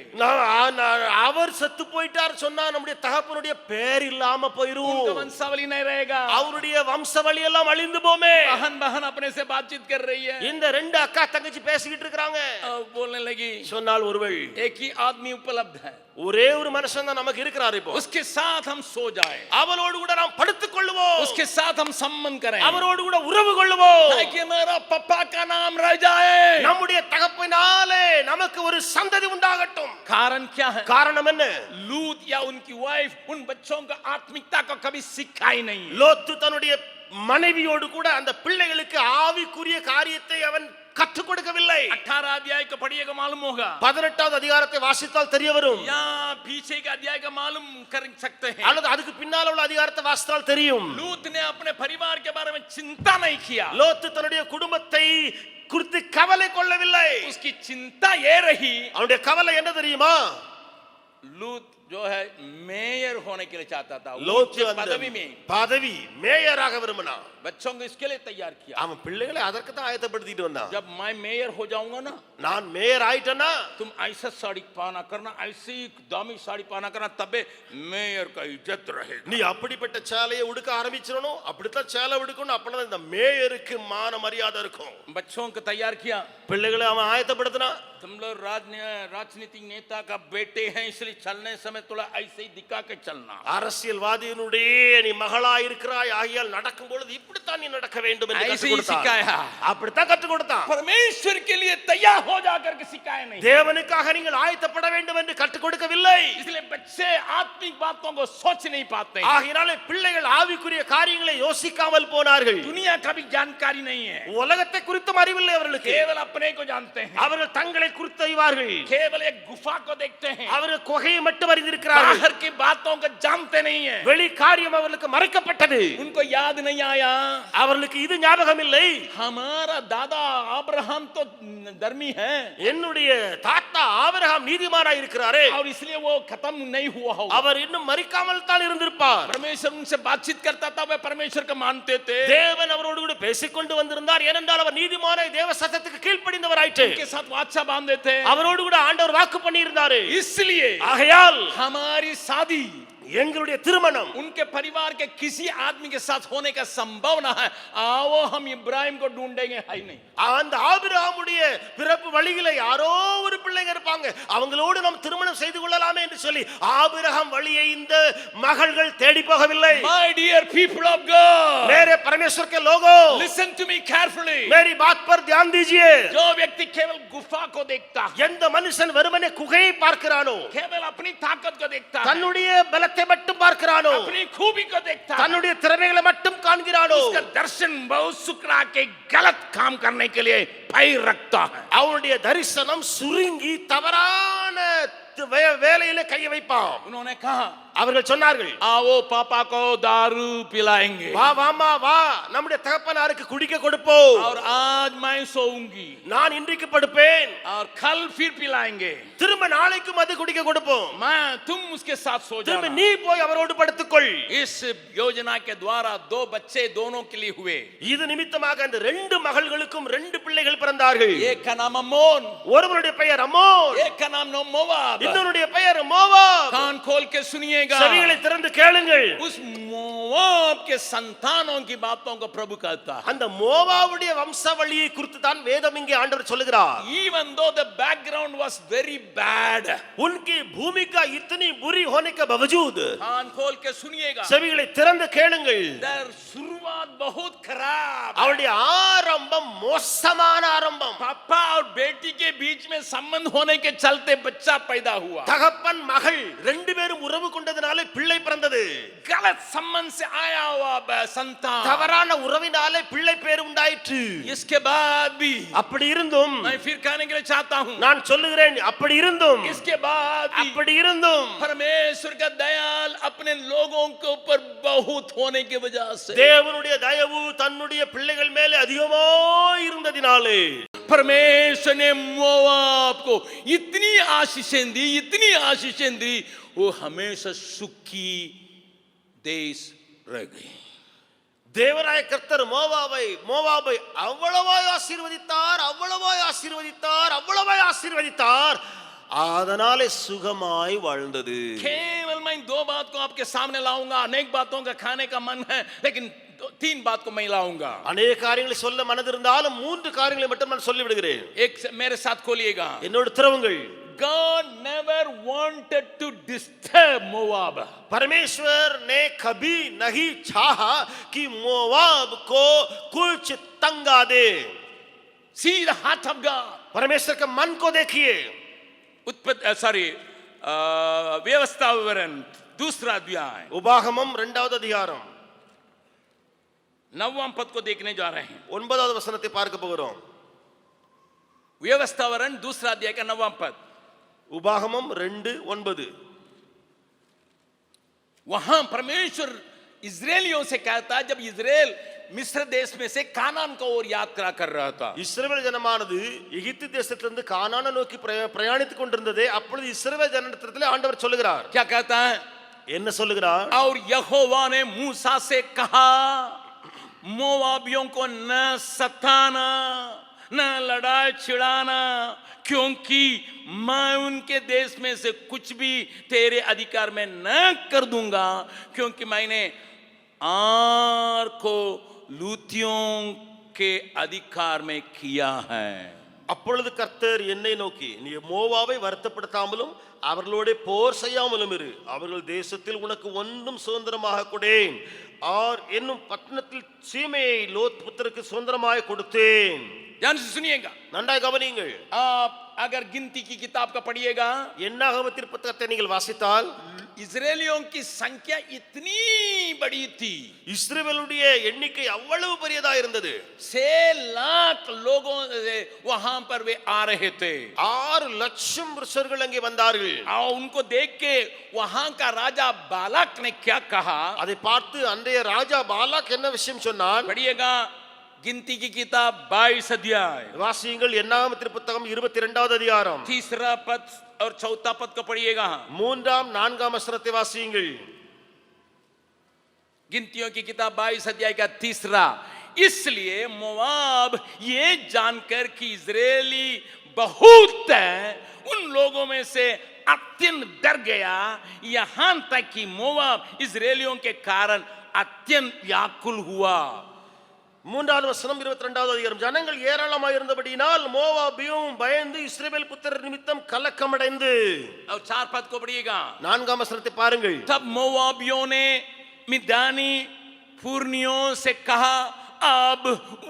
அவர் செத்து போயிட்டார் சொன்னா நம்முடைய தகப்பனுடைய பேர் இல்லாம போயிரும், उनका वंशावली नहीं रहेगा, அவருடைய வம்சவழி எல்லாம் அழிந்து போமே। बहन बहन अपने से बातचीत कर रही है, இந்த ரெண்டு அக்கா தங்கச்சி பேசிக்கிட்டு இருக்காங்க, बोलने लगी, சொன்னால் ஒருவள் एक ही आदमी उपलब्ध है, ஒரே ஒரு மனுஷன் தான் நமக்கு இருக்கிறார், இப்போ उसके साथ हम सो जाए, அவளோடு கூட நாம் படுத்துக் கொள்ளுவோம், उसके साथ हम संबंध करें, அவரோடு கூட உறவு கொள்ளுவோம், ताकि हमारा पप्पा का नाम रह जाए, நம்முடைய தகப்பனாலே நமக்கு ஒரு சந்ததி உண்டாகட்டும்। कारण क्या है? காரணம் என்ன? लूत या उनकी वाइफ उन बच्चों को आत्मिकता को कभी सिखाई नहीं, லோத்து தன்னுடைய மனைவியோடு கூட அந்த பிள்ளைகளுக்கு ஆவிக்குரிய காரியத்தை அவன் கற்றுக் கொடுக்கவில்லை। 18 अध्याय को पढ़िएगा मालूम होगा, 18வது அதிகாரத்தை வாசித்தால் தெரிய வரும், या पीछे का अध्याय का मालूम कर सकते हैं, அல்லது அதுக்கு பின்னால உள்ள அதிகாரத்தை வாசித்தால் தெரியும்। लूत ने अपने परिवार के बारे में चिंता नहीं किया, லோத்து தன்னுடைய குடும்பத்தை குறித்து கவலை கொள்ளவில்லை, उसकी चिंता ये रही, அவனுடைய கவலை என்ன தெரியுமா? लूत जो है मेयर होने के लिए चाहता था, லோத்து ऊंचे அந்த पदवी में பதவி மேயராக விரும்பினான், बच्चों को इसके लिए तैयार किया, அவன் பிள்ளைகளை அதற்கு தான் ஆயத்தப்படுத்திட்டு வந்தான்। जब मैं मेयर हो जाऊंगा ना, நான் மேயர் ஆயிட்டேன்னா तुम ऐसा साड़ी पहना करना, ऐसी दामी साड़ी पहना करना, तबे मेयर का इज्जत रहेगा, நீ அப்படிப்பட்ட சேலையை உடுக்க ஆரம்பிச்சிடணும், அப்படித்தான் சேலை உடுக்கணும், அப்பதான் இந்த மேயருக்கு மான மரியாதை இருக்கும்। बच्चों को तैयार किया, பிள்ளைகளை அவன் ஆயத்தப்படுத்தினான்। तुम लोग राजनीतिक नेता का बेटे हैं, इसलिए चलने समय थोड़ा ऐसे ही दिखा के चलना, அரசியல்வாதியினுடைய நீ மகளா இருக்கிறாய், ஆகியால் நடக்கும் பொழுது இப்படித்தான் நீ நடக்க வேண்டும் என்று ऐसे கற்றுக் ही கொடுத்தான்। सिखाया, அப்படித்தான் கற்றுக் கொடுத்தான்। परमेश्वर के लिए तैयार हो जाकर के सिखाया नहीं, தேவனுக்காக நீங்கள் ஆயத்தப்பட வேண்டும் என்று கற்றுக் கொடுக்கவில்லை। इसलिए बच्चे आत्मिक बातों को सोच नहीं पाते, ஆகினாலே பிள்ளைகள் ஆவிக்குரிய காரியங்களை யோசிக்காமல் போனார்கள்। दुनिया का भी जानकारी नहीं है, உலகத்தை குறித்தும் அறிவில்லை அவர்களுக்கு, केवल अपने को जानते हैं, அவர்கள் தங்களை குறித்து அறிவார்கள், केवल एक गुफा को देखते हैं, அவர்கள் குகையை மட்டும் அறிந்திருக்கிறார்கள், बाहर की बातों को जानते नहीं है, வெளி காரியம் அவர்களுக்கு மறைக்கப்பட்டது, उनको याद नहीं आया, அவர்களுக்கு இது ஞாபகம் இல்லை। हमारा दादा अब्राहम तो धर्मी है, என்னுடைய தாத்தா ஆபிரகாம் நீதிமானாய் இருக்கிறாரே, और इसलिए वो खत्म नहीं हुआ हो, அவர் இன்னும் மரிக்காமல் தான் இருந்திருப்பார்। परमेश्वर उनसे बातचीत करता था, वे परमेश्वर को मानते थे, தேவன் அவரோடு கூட பேசிக்கொண்டு வந்திருந்தார், ஏனென்றால் அவர் நீதிமானாய் தேவ சத்தத்துக்கு கீழ்ப்படிந்தவராயிற்று, उनके साथ वाचा बांधे थे, அவரோடு கூட ஆண்டவர் வாக்கு பண்ணி இருந்தாரு। इसलिए ஆகையால் हमारी शादी எங்களுடைய திருமணம் उनके परिवार के किसी आदमी के साथ होने का संभावना है, आओ हम इब्राहिम को ढूंढेंगे, है नहीं, அந்த ஆபிரகாமுடைய பிறப்பு வழியில யாரோ ஒரு பிள்ளைங்க இருப்பாங்க, அவங்களோடு நாம் திருமணம் செய்து கொள்ளலாமே என்று சொல்லி ஆபிரகாம் வழியை இந்த மகள்கள் தேடி போகவில்லை। my dear people of God, मेरे परमेश्वर के लोगों, listen to me carefully, मेरी बात पर ध्यान दीजिए। जो व्यक्ति केवल गुफा को देखता है, எந்த மனுஷன் வெறுமனே குகையை பார்க்கிறானோ, केवल अपनी ताकत को देखता है, தன்னுடைய பலத்தை பலத்தை மட்டும் பார்க்கிறானோ, अपनी खूबी को देखता है, தன்னுடைய திறமைகளை மட்டும் காண்கிறானோ, उसका दर्शन बहुत सुकड़ा के गलत काम करने के लिए पैर रखता है। அவனுடைய தரிசனம் சுருங்கி தவறான வேலையில கையை வைப்பான். उन्होंने कहा, அவர்கள் சொன்னார்கள், आओ पापा को दारू पिलाएंगे வா வாமா வா, நம்முடைய தகப்பனாருக்கு குடிக்க கொடுப்போம். और आज मैं सोऊंगी நான் இன்றைக்கு படுப்பேன், और कल फिर पिलाएंगे, திரும்ப நாளைக்கும் அது குடிக்க கொடுப்போம். तुम उसके साथ सो திரும்ப जाना। நீ போய் அவரோடு படுத்துக்கொள். इस योजना के द्वारा 2 बच्चे दोनों के लिए हुए। இது நிமித்தமாக அந்த 2 மகள்களுக்கும் 2 பிள்ளைகள் பிறந்தார்கள். एक का नाम अम्मोन, ஒருவனுடைய பெயர் அம்மோன், एक का नाम मोवाब। இன்னொருடைய பெயர் மோவாப். कान खोल के सुनिएगा, செவிகளை திறந்து கேளுங்கள். उस मोवाब के संतानों की बातों को प्रभु कहता है। அந்த மோவாவுடைய வம்சாவளியை குறித்து தான் வேதம் இங்கே ஆண்டவர் சொல்லுகிறார். Even though the background was very bad, उनकी भूमिका इतनी बुरी होने के बावजूद कान खोल के सुनिएगा, செவிகளை திறந்து கேளுங்கள். दर शुरुआत बहुत खराब। அவருடைய ஆரம்பம் மோசமான ஆரம்பம். पापा और बेटी के बीच में संबंध होने के चलते बच्चा पैदा हुआ। தகப்பன் மகள் 2 பேரும் உறவு கொண்டதனாலே பிள்ளை பிறந்தது. गलत संबंध से आया हुआ संतान, தவறான உறவினாலே பிள்ளை பேர் உண்டாயிற்று. इसके बाद भी அப்படி இருந்தும் मैं फिर कहने के लिए चाहता हूं, நான் சொல்லுகிறேன், அப்படி இருந்தும் इसके बाद भी அப்படி இருந்தும் परमेश्वर का दयाल अपने लोगों के ऊपर बहुत होने की वजह से, தேவனுடைய தயவு தன்னுடைய பிள்ளைகள் மேலே அதிகமாய் இருந்ததினாலே परमेश्वर ने मोआब को इतनी आशीषें दी, इतनी आशीषें दी, वो हमेशा सुखी देश रह गई। தேவனாய கர்த்தர் மோவாபை அவ்வளவாய் ஆசீர்வதித்தார், அவ்வளவாய் ஆசீர்வதித்தார், அவ்வளவாய் ஆசீர்வதித்தார். அதனாலே சுகமாய் வாழ்ந்தது. केवल मैं 2 बात को आपके सामने लाऊंगा। अनेक बातों का खाने का मन है, लेकिन 3 बात को मैं लाऊंगा। अनेक காரியங்களை சொல்ல மனதிருந்தாலும் 3 காரியங்களை மட்டும் நான் சொல்லி விடுகிறேன். एक मेरे साथ खोलिएगा। என்னோடு திறவுங்கள். God never wanted to disturb Moab. परमेश्वर ने कभी नहीं चाहा कि मोवाब को कुछ तंगा दे. See the heart of God. परमेश्वर के मन को देखिए. व्यवस्था विवरण 2 अध्याय, उपागमम 2 அதிகாரம் 9वां पद को देखने जा रहे हैं। 9வது வசனத்தை பார்க்க போகிறோம். व्यवस्था विवरण 2 अध्याय का 9वां पद, उपागमम 2:9. वहां परमेश्वर इजरायलियों से कहता है, जब इजराइल मिस्र देश में से कानान को ओर यात्रा कर रहा था। இஸ்ரவேல் ஜனமானது எகிப்து தேசத்திலிருந்து கானானை நோக்கி பிரயாணித்துக் கொண்டிருந்ததே, அப்பொழுது இஸ்ரவேல் ஜனத்திலே ஆண்டவர் சொல்லுகிறார். क्या कहता है? என்ன சொல்லுகிறார்? और यहोवा ने मूसा से कहा, मोआबियों को न सताना, न लड़ाई छिड़ाना, क्योंकि मैं उनके देश में से कुछ भी तेरे अधिकार में न कर दूंगा, क्योंकि मैंने आर को लूतियों के अधिकार में किया है। அப்பொழுது கர்த்தர் என்னை நோக்கி, நீ மோவாவை வருத்தப்படுத்தாமலும் அவர்களோட போர் செய்யாமலும் இரு, அவர்கள் தேசத்தில் உனக்கு ஒன்றும் சுதந்திரமாக கொடேன். ஆர் என்னும் பட்டணத்தில் சீமையை லோத் புத்திரருக்கு சுதந்திரமாக கொடுத்தேன். ध्यान से सुनिएगा, நன்றாக கவனியுங்கள். आप अगर गिनती की किताब का पढ़िएगा, என்னாகமத்தின் புத்தகத்தை நீங்கள் வாசித்தால் इजरायलियों की संख्या इतनी बड़ी थी, இஸ்ரவேலுடைய எண்ணிக்கை அவ்வளவு பெரியதா இருந்தது. 6 लाख लोगों वहां पर वे आ रहे थे। 6 லட்சம் புருஷர்கள் அங்கே வந்தார்கள். और उनको देख के वहां का राजा बालाक ने क्या कहा? அதை பார்த்து அன்றைய ராஜா பாலாக் என்ன விஷயம் சொன்னான்? पढ़िएगा, गिनती की किताब 22 अध्याय, வாசியுங்கள். என்னாகமத்தின் புத்தகம் 22வது அதிகாரம் 3 पद और 4 पद को पढ़िएगा। 3ஆம் 4ஆம் வசனத்தை வாசியுங்கள். गिनतियों की किताब 22 अध्याय का 3। इसलिए मोआब ये जानकर कि इजरायली बहुत है, उन लोगों में से अत्यंत डर गया, यहां तक कि मोआब इजरायलियों के कारण अत्यंत व्याकुल हुआ। 3வது வசனம் 22வது அதிகாரம். ஜனங்கள் ஏராளமாக இருந்தபடியினால் மோவாபியும் பயந்து இஸ்ரவேல் புத்திரர் நிமித்தம் கலக்கமடைந்து. और 4 पद को पढ़िएगा। 4ஆம் வசனத்தை பாருங்கள். तब मोआबियों ने मिद्यानी पुरनियों से कहा, अब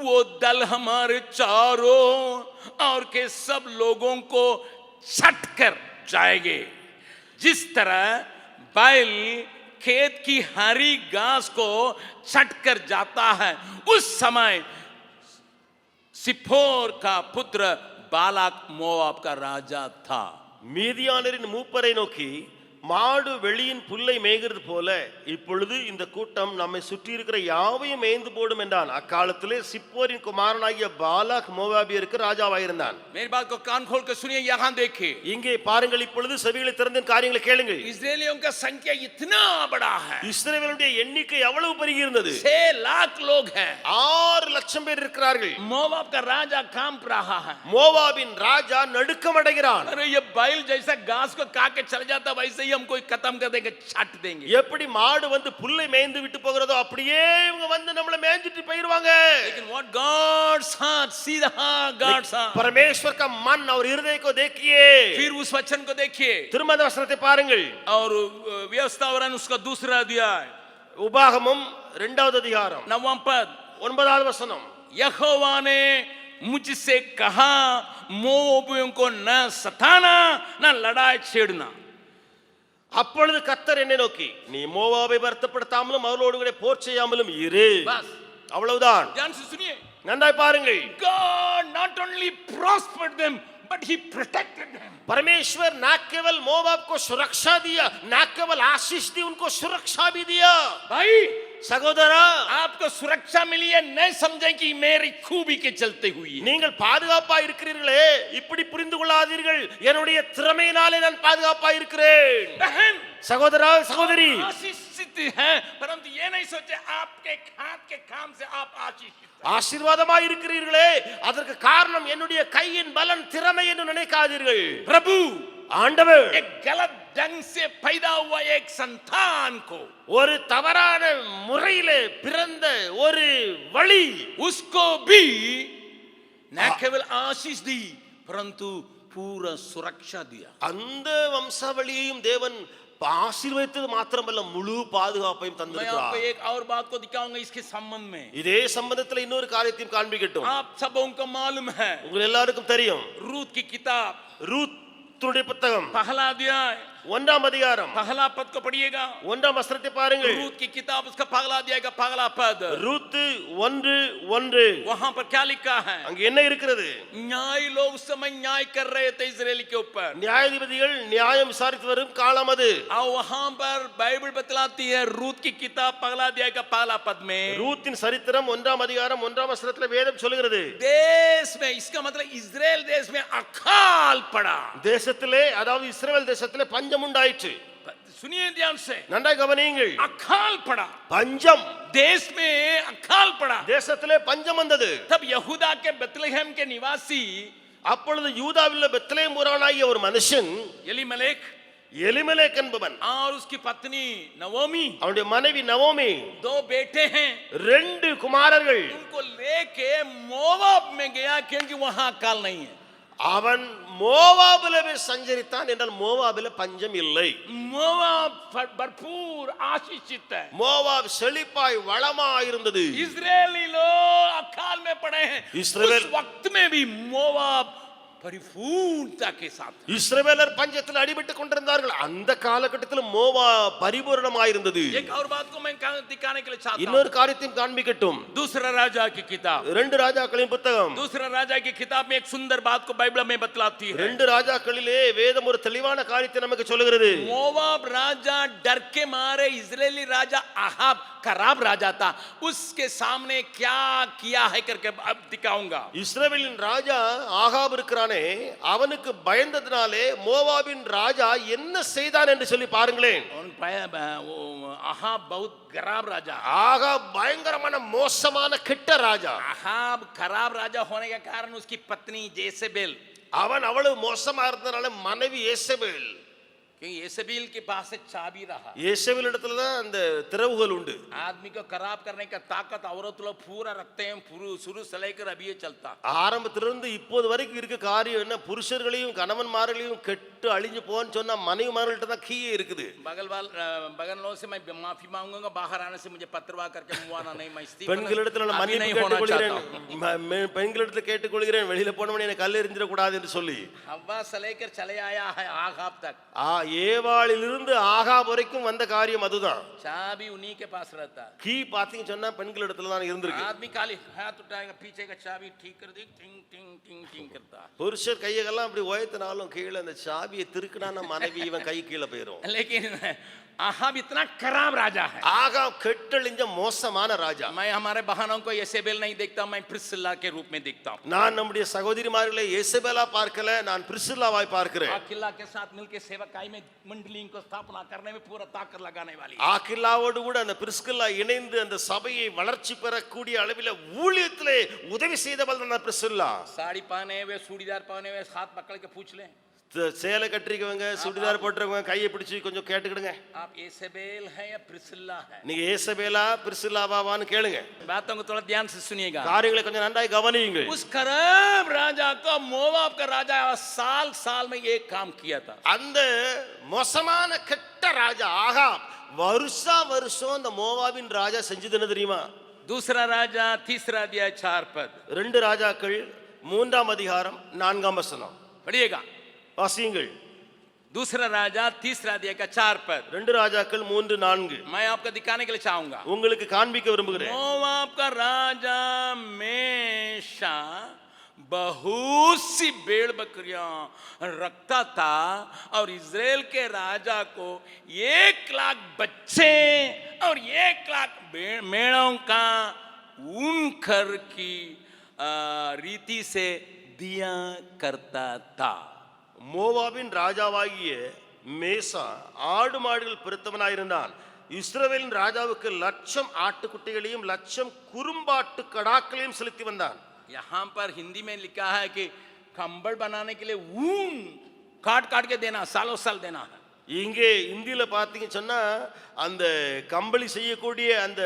वो दल हमारे चारों और के सब लोगों को छट कर जाएंगे, जिस तरह बैल खेत की हरी घास को चट कर जाता है, उस समय सिप्पोर का पुत्र बालाक मोआब का राजा था। மீதியானரின் மூப்பரை நோக்கி, மாடு வெளியின் புல்லை மேய்கிறது போல இப்பொழுது இந்த கூட்டம் நம்மை சுற்றி இருக்கிற யாவையும் மேய்ந்து போடும் என்றான். அக்காலத்திலே சிப்போரின் குமாரனாகிய பாலாக் மோவாபியருக்கு ராஜாவாயிருந்தான். मेरी बात को कान खोल कर सुनिए, यहाँ देखिए, இங்கே பாருங்கள், இப்பொழுது செவிகளை திறந்து காரியங்களை கேளுங்கள். इस्राएलियों का संख्या इतना बड़ा है, இஸ்ரவேலுடைய எண்ணிக்கை எவ்வளவு பெருகி இருந்தது. 6 लाख लोग हैं। 6 லட்சம் பேர் இருக்கிறார்கள். मोआब का राजा कांप रहा है। மோவாபின் ராஜா நடுக்கம் அடைகிறான். अरे ये बैल जैसा घास को खा के चल जाता, वैसे ही हम कोई खत्म कर देंगे, छाट देंगे। எப்படி மாடு வந்து புல்லை மேய்ந்து விட்டு போகிறதோ அப்படியே இவங்க வந்து நம்மள மேய்ஞ்சிட்டு போயிடுவாங்க. लेकिन what God's heart, see the heart, God's heart. परमेश्वर का मन और हृदय को देखिए. फिर उस वचन को देखिए திருமண வசனத்தை பாருங்கள். और व्यवस्थावरण उसका दूसरा अध्याय உபாகமம் 2வது அதிகாரம் 9वां पद, 9வது வசனம். यहोवा ने मुझसे कहा, मोआबियों को न सताना, न लड़ाई छेड़ना। அப்பொழுது கர்த்தர் என்னை நோக்கி, நீ மோவாபை வருத்தப்படுத்தாமலும் அவர்களோடு கூட போர் செய்யாமலும் இரு. बस, அவ்வளவுதான். ध्यान से सुनिए, நன்றாய் பாருங்கள். God not only prospered them, but he protected them. परमेश्वर न केवल मोवाब को सुरक्षा दिया, न केवल आशीष दी, उनको सुरक्षा भी दिया. भाई சகோதரா, आपको सुरक्षा मिली है, नहीं समझे कि मेरी खूबी के चलते हुई है। நீங்கள் பாதுகாப்பா இருக்கிறீர்களே, இப்படி புரிந்து கொள்ளாதீர்கள், என்னுடைய திறமையினாலே நான் பாதுகாப்பா இருக்கிறேன். बहन, சகோதரா, சகோதரி, आशीषित हैं, परंतु ये नहीं सोचे आपके हाथ के काम से आप आशीषित हैं। ஆசீர்வாதமா இருக்கிறீர்களே, அதற்கு காரணம் என்னுடைய கையின் பலன், திறமை என்று நினைக்காதீர்கள். प्रभु ஆண்டவர் एक गलत ढंग से पैदा हुआ एक संतान को, ஒரு தவறான முறையிலே பிறந்த ஒரு வழி, उसको भी न केवल आशीष दी, परंतु पूरा सुरक्षा दिया। அந்த வம்சாவளியையும் தேவன் ஆசீர்வதித்தது மாத்திரமல்ல, முழு பாதுகாப்பையும் मैं आपको தந்திருக்கிறார். एक और बात को दिखाऊंगा इसके संबंध में। இதே சம்பந்தத்தில் இன்னொரு காரியத்தையும் காண்பிக்கட்டும். आप सबों को मालूम है, உங்கள் எல்லாருக்கும் தெரியும், रूत की किताब ரூத்துடைய புத்தகம் पहला अध्याय 1ஆம் அதிகாரம் पहला पद को पढ़िएगा। 1ஆம் வசனத்தை பாருங்கள். रूत की किताब उसका पहला अध्याय का पहला पद, ரூத் 1:1. वहां पर क्या लिखा है? அங்க என்ன இருக்கிறது? न्याय लोग उस समय न्याय कर रहे थे इजरायली के ऊपर, நியாயாதிபதிகள் நியாயம் விசாரித்து வரும் காலம் அது. और वहां पर बाइबल बतलाती है, रूत की किताब पहला अध्याय का पहला पद में, ரூத்தின் சரித்திரம் 1ஆம் அதிகாரம் 1ஆம் வசனத்துல வேதம் சொல்லுகிறது, देश में, इसका मतलब इजराइल देश में अकाल पड़ा। தேசத்திலே, அதாவது இஸ்ரவேல் தேசத்திலே பஞ்சம் உண்டாயிற்று. सुनिए ध्यान से, நன்றாக கவனியுங்கள். अकाल पड़ा, பஞ்சம், देश में अकाल पड़ा। தேசத்திலே பஞ்சம் வந்தது. तब यहूदा के बेतलेहम के निवासी அப்பொழுது யூதாவில் பெத்லெகேம் ஊரானாகிய ஒரு மனுஷன், एलीमेलेक எலிமெலேக் என்பவன், और उसकी पत्नी नवोमी, அவனுடைய மனைவி நவோமி, 2 बेटे हैं, 2 குமாரர்கள். उनको लेके मोवाब में गया, क्योंकि वहां अकाल नहीं है। அவன் மோவாபிலே சஞ்சரித்தான், என்றால் மோவாபிலே பஞ்சம் இல்லை. मोवाब भरपूर आशीषित है। மோவாப் செழிப்பாய் வளமாய் இருந்தது. इजरायली लोग अकाल में पड़े हैं, इस्राएल- उस वक्त में भी मोवाब परिपूर्णता के साथ। இஸ்ரவேலர் பஞ்சத்தில் அடிபட்டுக் கொண்டிருந்தார்கள். அந்த காலகட்டத்தில் மோவாப் பரிபூரணமாய் இருந்தது. एक और बात को मैं दिखाने के लिए चाहता हूं, இன்னொரு காரியத்தையும் காண்பிக்கட்டும். दूसरा राजा की किताब, 2 ராஜாக்களின் புத்தகம் दूसरा राजा की किताब में एक सुंदर बात को बाइबल में बतलाती है। 2 ராஜாக்களிலே வேதம் ஒரு தெளிவான காரியத்தை நமக்கு சொல்லுகிறது. मोवाब राजा डर के मारे, इजरायली राजा अहाब खराब राजा था, उसके सामने क्या किया है करके अब दिखाऊंगा। இஸ்ரவேலின் ராஜா ஆகாப் இருக்கிறானே, அவனுக்கு பயந்ததினாலே மோவாபின் ராஜா என்ன செய்தான் என்று சொல்லி பாருங்களேன். अहाब बहुत खराब राजा, ஆகாப் பயங்கரமான மோசமான கெட்ட ராஜா. अहाब खराब राजा होने के कारण उसकी पत्नी जेसेबेल, அவன் அவ்வளவு மோசமா இருந்தனால மனைவி ஏசபேல், क्योंकि येसेबेल के पास से चाबी रहा। ஏசபேல் இடத்துல தான் அந்த திறவுகள் உண்டு. आदमी को खराब करने का ताकत औरत लोग पूरा रखते हैं, शुरू से लेकर अभी ये चलता। ஆரம்பத்திலிருந்து இப்போது வரைக்கும் இருக்கிற முக்கிய காரியம் என்ன, புருஷர்களையும் கணவன்மார்களையும் கெட்டு அழிஞ்சு போன்னு சொன்னா மனைவிமார்கள்ட்ட தான் கீயே இருக்குது. बगल वालों से मैं माफी मांगूंगा, बाहर आने से मुझे पत्रवा करके मुआना नहीं, मैं इस्तीफा பெண்களிடத்துல நான் अभी மன்னிப்பு नहीं होना கேட்டுக்கொள்கிறேன், चाहता हूं। பெண்களிடத்துல கேட்டுக்கொள்கிறேன், வெளியில போனவனே என்னை கல் எறிஞ்சிட கூடாது என்று சொல்லி हव्वा से लेकर चले आया है आगाब तक, ஏவாளிலிருந்து ஆகாப் வரைக்கும் வந்த காரியம் அதுதான். चाबी उन्हीं के पास रहता है। கீ பாத்தீங்க சொன்னா பெண்களிடத்துல தான் இருந்திருக்கு. आदमी खाली हाथ उठाएगा, पीछे का चाबी ठीक कर दे, टिंग टिंग टिंग टिंग करता है। புருஷர் கையெல்லாம் அப்படி உயர்த்தினாலும் கீழே அந்த சாவியை திருக்கினா மனைவி இவன் கை கீழே போயிரும். लेकिन आहाब इतना खराब राजा है। ஆகாப் கெட்டழிஞ்ச மோசமான ராஜா. मैं हमारे बहनों को येसेबेल नहीं देखता, मैं प्रिस्किल्ला के रूप में देखता हूँ। நான் நம்முடைய சகோதரிமார்களை யேசபேலா பார்க்கல, நான் பிரிஸ்கில்லாவாய் பார்க்கிறேன். आकिला के साथ मिलकर सेवकाई में मंडली को स्थापना करने में पूरा ताकत लगाने वाली। ஆக்கில்லாவோடு கூட அந்த பிரிஸ்கில்லா இணைந்து அந்த சபையை வளர்ச்சி பெறக்கூடிய அளவில் ஊழியத்திலே உதவி செய்தவள் தான் பிரிஸ்கில்லா. साड़ी पहने हुए, चूड़ीदार पहने हुए, हाथ पकड़ के पूछ ले, சேலை கட்டிருக்கவங்க, சுடிதார் போட்டுறவங்க கையை பிடிச்சு கொஞ்சம் கேட்டுக்கிடுங்க, आप येसेबेल है या प्रिस्किल्ला है? நீங்க ஏசபேலா பிரிஸ்கில்லாவான்னு கேளுங்க. बातों को थोड़ा ध्यान से सुनिएगा। காரியங்களை கொஞ்சம் நன்றாய் கவனியுங்கள். उस खराब राजा को मोवाब का राजा साल साल में एक काम किया था। அந்த மோசமான கெட்ட ராஜா ஆகாப் வருஷம் அந்த மோவாபின் ராஜா செஞ்சது என்ன தெரியுமா? दूसरा राजा तीसरा अध्याय 4 पद, 2 ராஜாக்கள் 3ஆம் அதிகாரம் 4ஆம் வசனம் पढ़िएगा। வாசியுங்கள். दूसरा राजा तीसरा अध्याय का 4 पद 2 ராஜாக்கள் 3:4 मैं आपको दिखाने के लिए चाहूंगा। உங்களுக்கு காண்பிக்க விரும்புகிறேன். मोवाब का राजा मेशा बहुत सी भेड़ बकरियां रखता था और इज़राइल के राजा को 1,00,000 बच्चे और 1,00,000 मेढ़ों का ऊन कर की रीति से दिया करता था। மோவாபின் ராஜாவாகிய மேசா ஆடு மாடுகள் பெருத்தவனாயிருந்தான். இஸ்ரவேலின் ராஜாவுக்கு 1,00,000 ஆட்டுக்குட்டிகளையும் 1,00,000 குறும்பாட்டு கடாக்களையும் செலுத்தி வந்தான். यहाँ पर हिंदी में लिखा है कि कंबल बनाने के लिए ऊन काट काट के देना, सालों साल देना है। இங்கே இந்தியில பாத்தீங்க சொன்னா அந்த கம்பளி செய்யக்கூடிய அந்த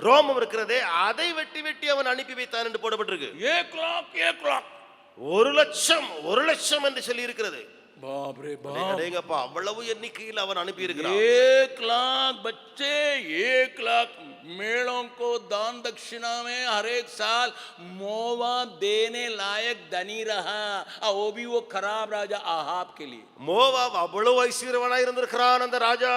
ரோமம் இருக்கிறதே அதை வெட்டி வெட்டி அவன் அனுப்பி வைத்தான் என்று போடப்பட்டிருக்கு. 1,00,000 1,00,000 என்று சொல்லி இருக்கிறது. बाप रे बाप, அடேங்கப்பா, அவ்வளவு எண்ணிக்கையில் அவன் அனுப்பி இருக்கிறான். 1,00,000 बच्चे, 1,00,000 मेढ़ों को दान दक्षिणा में हर एक साल मोवा देने लायक धनी रहा, और वो भी वो खराब राजा आहाब के लिए। மோவாப் அவ்வளவு ஐஸ்வர்யவனாய் இருந்திருக்கிறான். அந்த ராஜா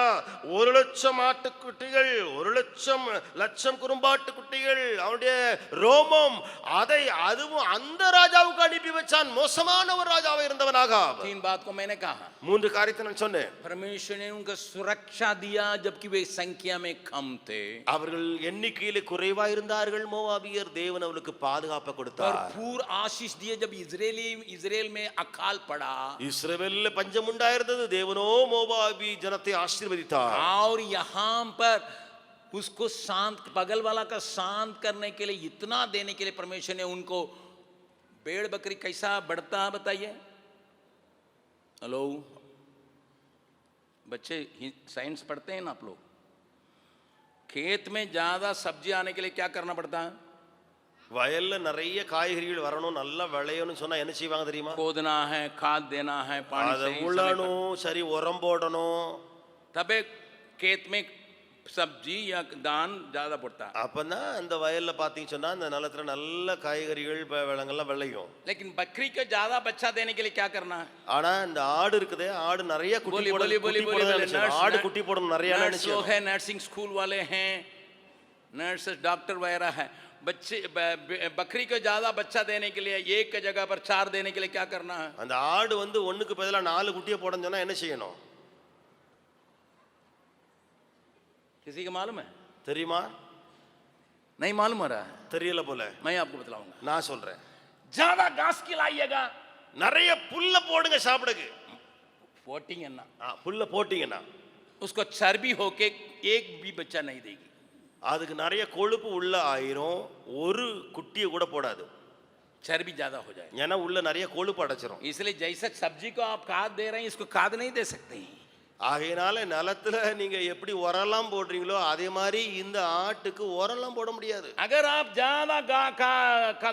1,00,000 ஆட்டுக்குட்டிகள், 1,00,000 குறும்பாட்டு குட்டிகள், அவனுடைய ரோமம், அதை அதுவும் அந்த ராஜாவுக்கு அனுப்பி வச்சான். மோசமான ஒரு ராஜாவை இருந்தவனாக. 3 बात को मैंने कहा, 3 காரியத்தை நான் சொன்னேன். परमेश्वर ने उनको सुरक्षा दिया जबकि वे संख्या में कम थे, அவர்கள் எண்ணிக்கையிலே குறைவா இருந்தார்கள். மோவாபியர் தேவன் அவர்களுக்கு பாதுகாப்பு கொடுத்தார். भरपूर आशीष दिए जब इजराइल में अकाल पड़ा, இஸ்ரவேலில் பஞ்சம் உண்டாயிருந்தது, தேவனோ மோவாபி ஜனத்தை ஆசீர்வதித்தார். और यहाँ पर उसको शांत, बगल वाला का शांत करने के लिए, इतना देने के लिए परमेश्वर ने उनको, भेड़ बकरी कैसा बढ़ता है बताइए। हेलो बच्चे, साइंस पढ़ते हैं ना आप लोग? खेत में ज्यादा सब्जी आने के लिए क्या करना पड़ता है? வயல்ல நிறைய காய்கறிகள் வரணும், நல்லா விளையணும்னு சொன்னா என்ன செய்வாங்க தெரியுமா? खोदना है, खाद देना है, पानी அதை सही समय உழணும், சரி உரம் போடணும். पर- तबे खेत में सब्जी या दान ज्यादा पड़ता है। அப்பதான் அந்த வயல்ல பாத்தீங்க சொன்னா அந்த நிலத்துல நல்ல காய்கறிகள் விலங்கெல்லாம் விளையும். लेकिन बकरी को ज्यादा बच्चा देने के लिए क्या करना है? ஆனா இந்த ஆடு இருக்குதே, ஆடு நிறைய குட்டி बोली போடணும், बोली बोली குட்டி बोली போடணும்னு बोली நினைச்சோம். ஆடு குட்டி போடணும் நிறைய नर्स लोग நினைச்சோம். हैं, नर्सिंग स्कूल वाले हैं, नर्स डॉक्टर वगैरह है, बच्चे बकरी को ज्यादा बच्चा देने के लिए, एक की जगह पर 4 देने के लिए क्या करना है? அந்த ஆடு வந்து ஒண்ணுக்கு பதிலா 4 குட்டியை போடணும்னு சொன்னா என்ன செய்யணும் किसी को मालूम है? தெரியுமா? नहीं मालूम हो रहा है? தெரியல போல. मैं आपको बतलाऊंगा। நான் சொல்றேன், ज्यादा घास खिलाइएगा, நிறைய புல்ல போடுங்க சாப்பிடுங்க. वोटिंग है ना, புல்ல போட்டீங்கன்னா उसको चर्बी होके एक भी बच्चा नहीं देगी। அதுக்கு நிறைய கொழுப்பு உள்ள ஆயிரும், ஒரு குட்டியை கூட போடாது. चर्बी ज्यादा हो जाए, ஏன்னா உள்ள நிறைய கொழுப்பு அடைச்சிரும். इसलिए जैसा सब्जी को आप खाद दे रहे हैं, इसको खाद नहीं दे सकते हैं। ஆகையினால நிலத்துல நீங்க எப்படி உரம்லாம் போடுறீங்களோ அதே மாதிரி இந்த ஆட்டுக்கு உரம்லாம் போட முடியாது. अगर आप ज्यादा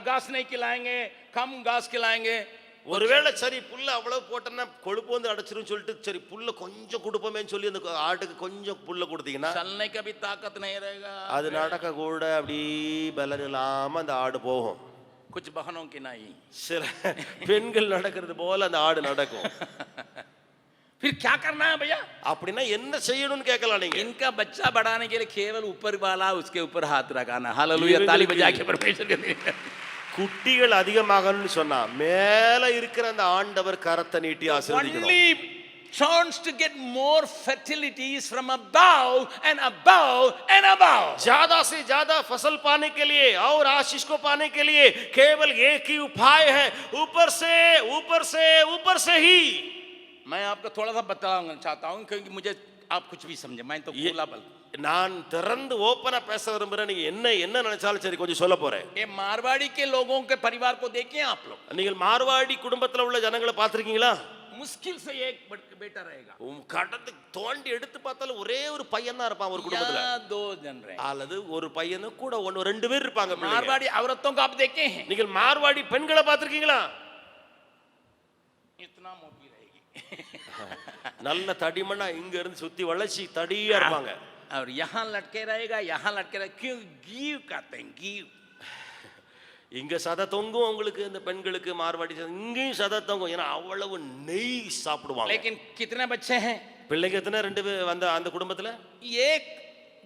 घास नहीं खिलाएंगे, कम घास खिलाएंगे, ஒருவேளை சரி புல்ல அவ்வளவு போட்டோம்னா கொழுப்பு வந்து அடைச்சிரும் சொல்லிட்டு சரி புல்ல கொஞ்சம் கொடுப்போமேன்னு சொல்லி அந்த ஆட்டுக்கு கொஞ்சம் புல்ல கொடுத்தீங்கன்னா चलने का भी ताकत नहीं रहेगा, அது நடக்க கூட அப்படி பலன் இல்லாம அந்த ஆடு போகும். कुछ बहनों की नहीं. சில பெண்கள் நடக்கிறது போல அந்த ஆடு நடக்கும். फिर क्या करना है भैया? அப்படின்னா என்ன செய்யணும்னு கேட்கலாம் நீங்க. इनका बच्चा बढ़ाने के लिए केवल ऊपर वाला उसके ऊपर हाथ रखाना. हालेलुया, ताली बजा के परमेश्वर के. குட்டிகள் அதிகமாகணும்னு சொன்னா மேல இருக்கிற அந்த ஆண்டவர் கரத்தை நீட்டி ஆசீர்வதிக்கணும். Only chance to get more fertility is from above and above and above. ज्यादा से ज्यादा फसल पाने के लिए और आशीष को पाने के लिए केवल एक ही उपाय है, ऊपर से ऊपर से ऊपर से ही. मैं आपको थोड़ा सा बताना चाहता हूँ क्योंकि मुझे आप कुछ भी समझे, मैं तो खुला बल. நான் திறந்து ஓப்பனா பேச விரும்புறேன். நீங்க என்ன நினைச்சாலும் சரி கொஞ்சம் சொல்ல போறேன். ये मारवाड़ी के लोगों के परिवार को देखिए आप लोग. நீங்கள் மார்வாடி குடும்பத்துல உள்ள ஜனங்களை பார்த்திருக்கீங்களா? मुश्किल से एक बेटा रहेगा, கடந்து தோண்டி எடுத்து பார்த்தாலும் ஒரே ஒரு பையன் தான் இருப்பான் ஒரு குடும்பத்துல. या दो जन रहे. அல்லது ஒரு பையனு கூட ஒன்னு ரெண்டு பேர் இருப்பாங்க. मारवाड़ी औरतों को आप देखे हैं, நீங்கள் மார்வாடி பெண்களை பார்த்திருக்கீங்களா? इतना मोटी रहेगी நல்ல தடிமனா இங்க இருந்து சுத்தி வளைச்சி தடியா இருப்பாங்க. और यहाँ लटके रहेगा, यहाँ लटके रहेगा. क्यों? गीव कहते हैं, गीव. இங்க சதை தொங்கும் உங்களுக்கு, இந்த பெண்களுக்கு மார்வாடி இங்கேயும் சதை தொங்கும். ஏன்னா அவ்வளவு நெய் சாப்பிடுவாங்க. लेकिन कितने बच्चे हैं? பிள்ளைங்க எத்தனை? ரெண்டு பேர் வந்த அந்த குடும்பத்துல एक,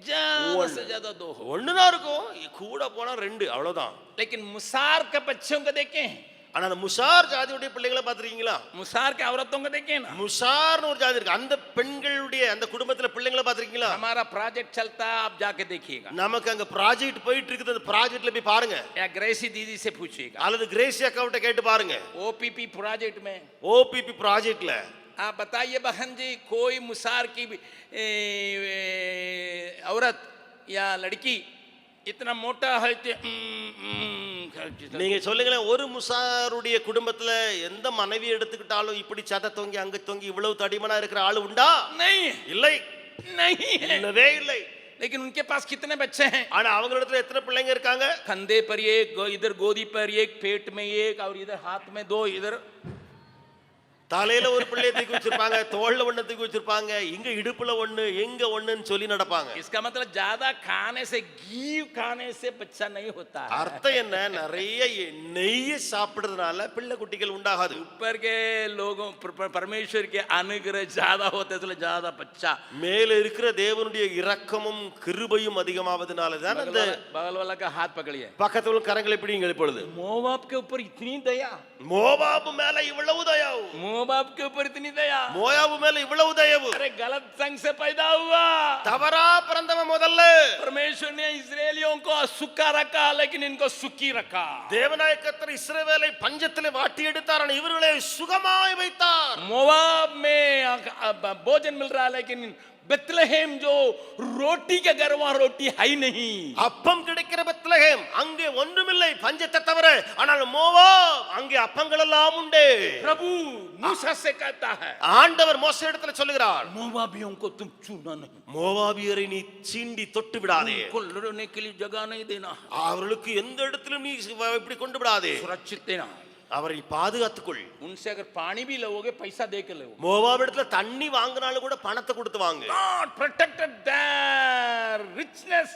ज्यादा से ज्यादा दो हो. ஒண்ணுதான் இருக்கும், கூட போனா ரெண்டு, அவ்வளவுதான். लेकिन मुसार के बच्चों को देखे हैं, ஆனா அந்த முசார் ஜாதியுடைய பிள்ளைகளை பார்த்திருக்கீங்களா? मुसार के औरतों को देखे ना. முசார்னு ஒரு ஜாதி இருக்கு, அந்த பெண்களுடைய அந்த குடும்பத்துல பிள்ளைங்களை பார்த்திருக்கீங்களா? हमारा प्रोजेक्ट चलता है, आप जाके देखिएगा. நமக்கு அங்க ப்ராஜெக்ட் போயிட்டு இருக்குது, அந்த ப்ராஜெக்ட்ல போய் பாருங்க. या ग्रेसी दीदी से पूछिएगा, அல்லது கிரேசி அக்காவிட்ட கேட்டு பாருங்க. ओपीपी प्रोजेक्ट में. ஓபிபி ப்ராஜெக்ட்ல आप बताइए बहन जी, कोई मुसार की औरत या लड़की इतना मोटा है நீங்க சொல்லுங்களேன், ஒரு முசாருடைய குடும்பத்துல எந்த மனைவி எடுத்துக்கிட்டாலும் இப்படி சதை தொங்கி அங்க தொங்கி இவ்வளவு தடிமனா இருக்கிற ஆளு உண்டா? नहीं, இல்லை, नहीं है. இல்லவே இல்லை. लेकिन उनके पास कितने बच्चे हैं? ஆனா அவங்களிடத்துல எத்தனை பிள்ளைங்க இருக்காங்க? कंधे पर एक, इधर गोदी पर एक, पेट में एक, और इधर हाथ में दो, इधर தலையில ஒரு பிள்ளையை தூக்கி வச்சிருப்பாங்க, தோல்ல ஒண்ணு தூக்கி வச்சிருப்பாங்க, இங்க இடுப்புல ஒண்ணு, எங்க ஒண்ணுன்னு சொல்லி நடப்பாங்க. इसका मतलब ज्यादा खाने से, घी खाने से बच्चा नहीं होता है. அர்த்தம் என்ன? நிறைய நெய்ய சாப்பிடுறதுனால பிள்ளை குட்டிகள் உண்டாகாது. ऊपर के लोगों परमेश्वर के अनुग्रह ज्यादा होते तो ज्यादा बच्चा. மேல இருக்கிற தேவனுடைய இரக்கமும் கிருபையும் அதிகமாவதனால தான் அந்த बगल वाला का हाथ पकड़िए. பக்கத்துல உள்ள கரங்களை பிடிங்க இப்பொழுது. मोवाब के ऊपर इतनी दया, மோவாபு மேல இவ்வளவு தயவு, मोवाब के ऊपर इतनी दया. மோயாபு மேல இவ்வளவு தயவு. अरे गलत संग से पैदा हुआ, தவறா பிறந்தவன் முதல்ல. परमेश्वर ने इस्राएलियों को सूखा रखा लेकिन इनको सुखी रखा. தேவனாய கர்த்தர் இஸ்ரவேலை பஞ்சத்திலே வாட்டி எடுத்தார், ஆனால் இவர்களை சுகமாய் வைத்தார். मोवाब में भोजन मिल रहा है लेकिन बेथलेहेम जो रोटी के घर, वहां रोटी है ही नहीं. அப்பம் கிடைக்கிற பெத்லகேம் அங்கே ஒன்றுமில்லை பஞ்சத்தை தவிர, ஆனால் மோவாப் அங்கே அப்பங்கள் எல்லாம் உண்டு. प्रभु मूसा से कहता है, ஆண்டவர் மோசே இடத்துல சொல்லுகிறார், मोवाबियों को तुम छूना नहीं, மோவாபியரை நீ சீண்டி தொட்டு விடாதே, उनको लड़ने के लिए जगह नहीं देना, அவர்களுக்கு எந்த இடத்திலும் நீ இப்படி கொண்டு விடாதே, सुरक्षित देना, அவரை பாதுகாத்துக்கொள். उनसे अगर पानी भी लोगे पैसा दे के लो. மோவாப் இடத்துல தண்ணி வாங்கினாலும் கூட பணத்தை கொடுத்து வாங்க. God protected their richness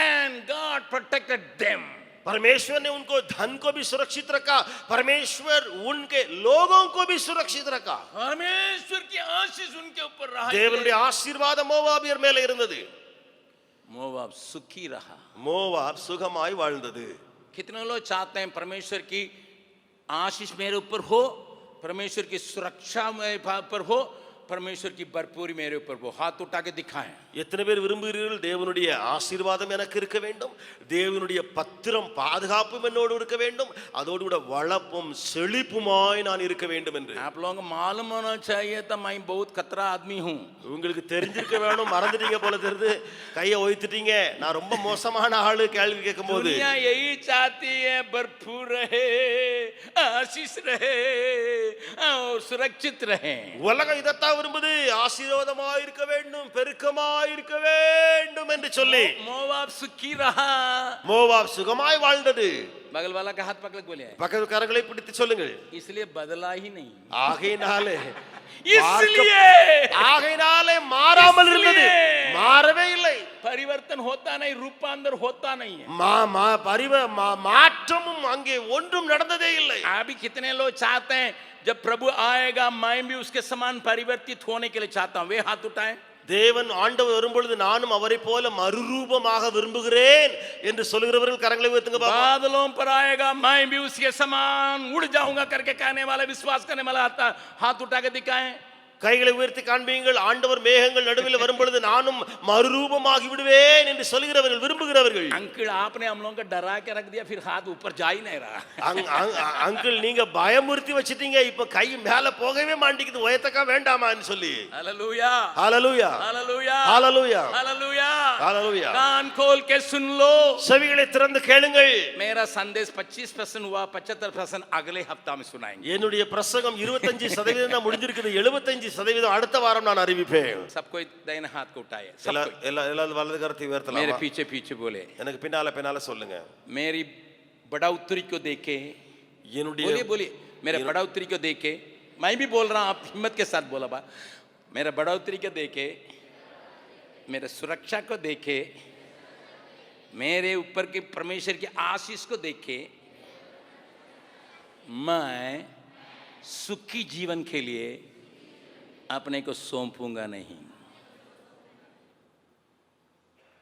and God protected them. परमेश्वर ने उनको धन को भी सुरक्षित रखा, परमेश्वर उनके लोगों को भी सुरक्षित रखा. परमेश्वर की आशीष उनके ऊपर रहा. தேவனுடைய ஆசீர்வாதம் மோவாபியர் மேல இருந்தது. मोवाब सुखी रहा. மோவாப் சுகமாய் வாழ்ந்தது. कितने लोग चाहते हैं परमेश्वर की आशीष मेरे ऊपर हो, परमेश्वर की सुरक्षा मेरे ऊपर हो, परमेश्वर की भरपूरी मेरे ऊपर हो? हाथ उठा के दिखाएं. எத்தனை பேர் விரும்புகிறீர்கள் தேவனுடைய ஆசீர்வாதம் எனக்கு இருக்க வேண்டும், தேவனுடைய பத்திரம் பாதுகாப்பும் என்னோடு இருக்க வேண்டும், அதோடு கூட வளப்பும் செழிப்புமாய் நான் இருக்க வேண்டும் என்று? आप लोगों को मालूम होना चाहिए तो मैं बहुत खतरा आदमी हूँ. உங்களுக்கு தெரிஞ்சிருக்க வேணும், மறந்துட்டீங்க போல தெரியுது, கையை ஒய்த்துட்டீங்க. நான் ரொம்ப மோசமான ஆளு கேள்வி கேட்கும் போது. दुनिया यही चाहती है भरपूर रहे, आशीष रहे और सुरक्षित रहें। உலகம் இதைத்தான் விரும்புது, ஆசீர்வாதமாய் இருக்க வேண்டும், பெருக்கமாய் இருக்க வேண்டும் என்று சொல்லி. मोआब सुखी रहा। மோவாப் சுகமாய் வாழ்ந்தது. बगल वाला का हाथ पकड़ के बोले பக்கத்து கரங்களை பிடித்து சொல்லுங்கள். इसलिए बदला ही नहीं, ஆகையினாலே इसलिए மாறாமல் இருந்தது, மாறவே இல்லை. परिवर्तन होता नहीं, रूपांतर होता नहीं है। மாற்றமும் அங்கே ஒன்றும் நடந்ததே இல்லை. अभी कितने लोग चाहते हैं जब प्रभु आएगा मैं भी उसके समान परिवर्तित होने के लिए चाहता हूं, वे हाथ उठाएं। தேவன் ஆண்டவர் வரும்பொழுது நானும் அவரை போல மறுரூபமாக விரும்புகிறேன் என்று சொல்கிறவர்கள் கரங்களை உயர்த்துங்க பாப்போம். बादलों पर आएगा मैं भी उसके समान उड़ जाऊंगा करके कहने वाला, विश्वास करने वाला आता हाथ उठा के दिखाएं। கைகளை உயர்த்தி காண்பீங்கள். ஆண்டவர் மேகங்கள் நடுவில் வரும்பொழுது நானும் மறுரூபமாகி விடுவேன் என்று சொல்கிறவர்கள், விரும்புகிறவர்கள். अंकल आपने हम लोगों को डरा के रख दिया, फिर हाथ ऊपर जा ही नहीं रहा। அங்கிள் நீங்க பயமுறுத்தி வச்சிட்டீங்க, இப்ப கை மேல போகவே மாட்டேங்குது, உயர்த்தக்கா வேண்டாமான்னு சொல்லி. Hallelujah hallelujah hallelujah hallelujah hallelujah hallelujah. कान खोल के सुन लो, செவிகளை திறந்து கேளுங்கள். मेरा संदेश 25% हुआ, 75% अगले हफ्ता में सुनाएंगे। என்னுடைய பிரசங்கம் 25% தான் முடிஞ்சிருக்குது, 75% அடுத்த வாரம் நான் அறிவிப்பேன். सबको दाहिने हाथ को उठाए, எல்லாரும் வலது கரத்தை मेरे உயர்த்தலாம். पीछे पीछे बोले, எனக்கு பின்னால பின்னால சொல்லுங்க. मेरी बढ़ोतरी को देखे, என்னுடைய बोलिए बोलिए, मेरे बढ़ोतरी को देखे, मैं भी बोल रहा हूं, आप हिम्मत के साथ बोला बा, मेरे बढ़ोतरी को देखे, मेरे सुरक्षा को देखे, मेरे ऊपर के परमेश्वर की आशीष को देखे, मैं सुखी जीवन के लिए अपने को सौंपूंगा नहीं।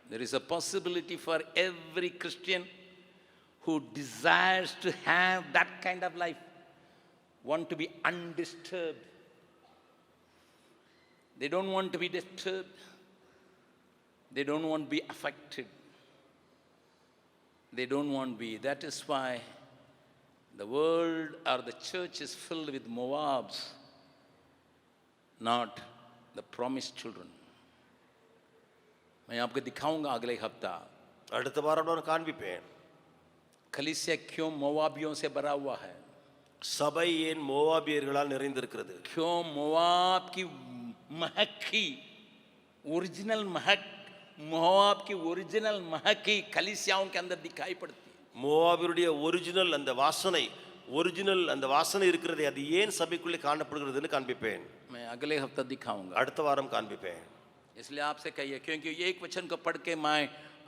There is a possibility for every Christian who desires to have that kind of life, want to be undisturbed. They don't want to be disturbed. They don't want to be affected. They don't want to be. That is why the world or the church is filled with Moabs, not the promised children. मैं आपको दिखाऊंगा अगले हफ्ता, அடுத்த வாரம் நான் காண்பிப்பேன். कलीसिया क्यों मोआबियों से भरा हुआ है, சபை ஏன் மோவாபியர்களால் நிறைந்திருக்கிறது, क्यों मोआब की महक की ओरिजिनल महक, मोआब की ओरिजिनल महक की कलीसियाओं के अंदर दिखाई पड़ती है. மோவாபியருடைய ஒரிஜினல் அந்த வாசனை, ஒரிஜினல் அந்த வாசனை இருக்கிறது, அது ஏன் சபைக்குள்ளே காணப்படுகிறதுன்னு காண்பிப்பேன். मैं अगले हफ्ता दिखाऊंगा, அடுத்த வாரம் காண்பிப்பேன். इसलिए आपसे कहिए, क्योंकि एक वचन को पढ़ के मैं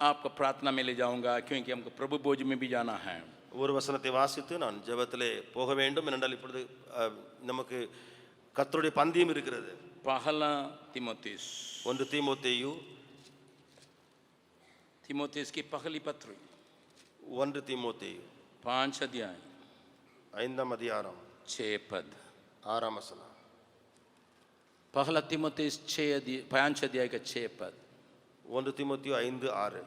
आपको प्रार्थना में ले जाऊंगा, क्योंकि हमको प्रभु भोज में भी जाना है. ஒரு வசனத்தை வாசித்து நான் ஜெபத்திலே போக வேண்டும் என்றால் இப்பொழுது நமக்கு கர்த்தருடைய பந்தியம் இருக்கிறது. पहला तीमुथियुस, 1 தீமோத்தேயு, तीमुथियुस की पहली पत्री 1 தீமோத்தேயு 5 अध्याय 5ஆம் அதிகாரம் 6 पद. 6ஆம் வசனம். पहला तीमुथियुस 5 अध्याय का 6 पद. 1 தீமோத்தேயு 5:6.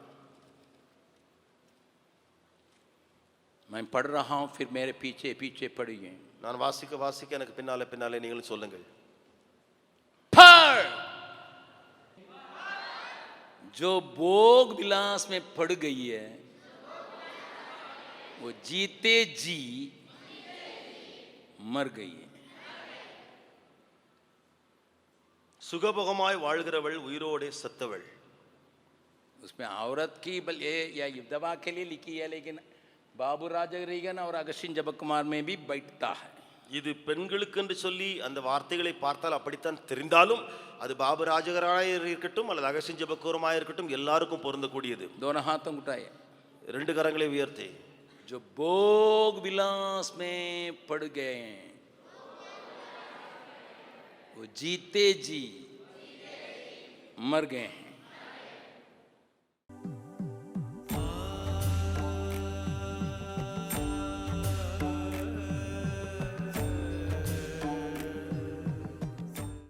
मैं पढ़ रहा हूं, फिर मेरे पीछे पीछे पढ़िए. நான் வாசிக்க வாசிக்க எனக்கு பின்னாலே பின்னாலே நீங்களும் சொல்லுங்கள். पर जो भोग विलास में पड़ गई है वो जीते जी मर गई है. சுகபோகமாய் வாழ்கிறவள் உயிரோடே செத்தவள். उसमें औरत की बल ये या युद्धवा के लिए लिखी है, लेकिन बाबू राजरीगन और अगस्टिन जब कुमार में भी बैठता है. இது பெண்களுக்கு என்று சொல்லி அந்த வார்த்தைகளை பார்த்தால் அப்படித்தான் தெரிந்தாலும் அது பாபு ராஜகராக இருக்கட்டும் அல்லது அகஸ்டின் ஜெபக்குமாராக இருக்கட்டும் எல்லாருக்கும் பொருந்தக்கூடியது. दोनों हाथों को उठाए, 2 கரங்களை உயர்த்தி. जो भोग विलास में पड़ गए वो जीते जी मर गए हैं.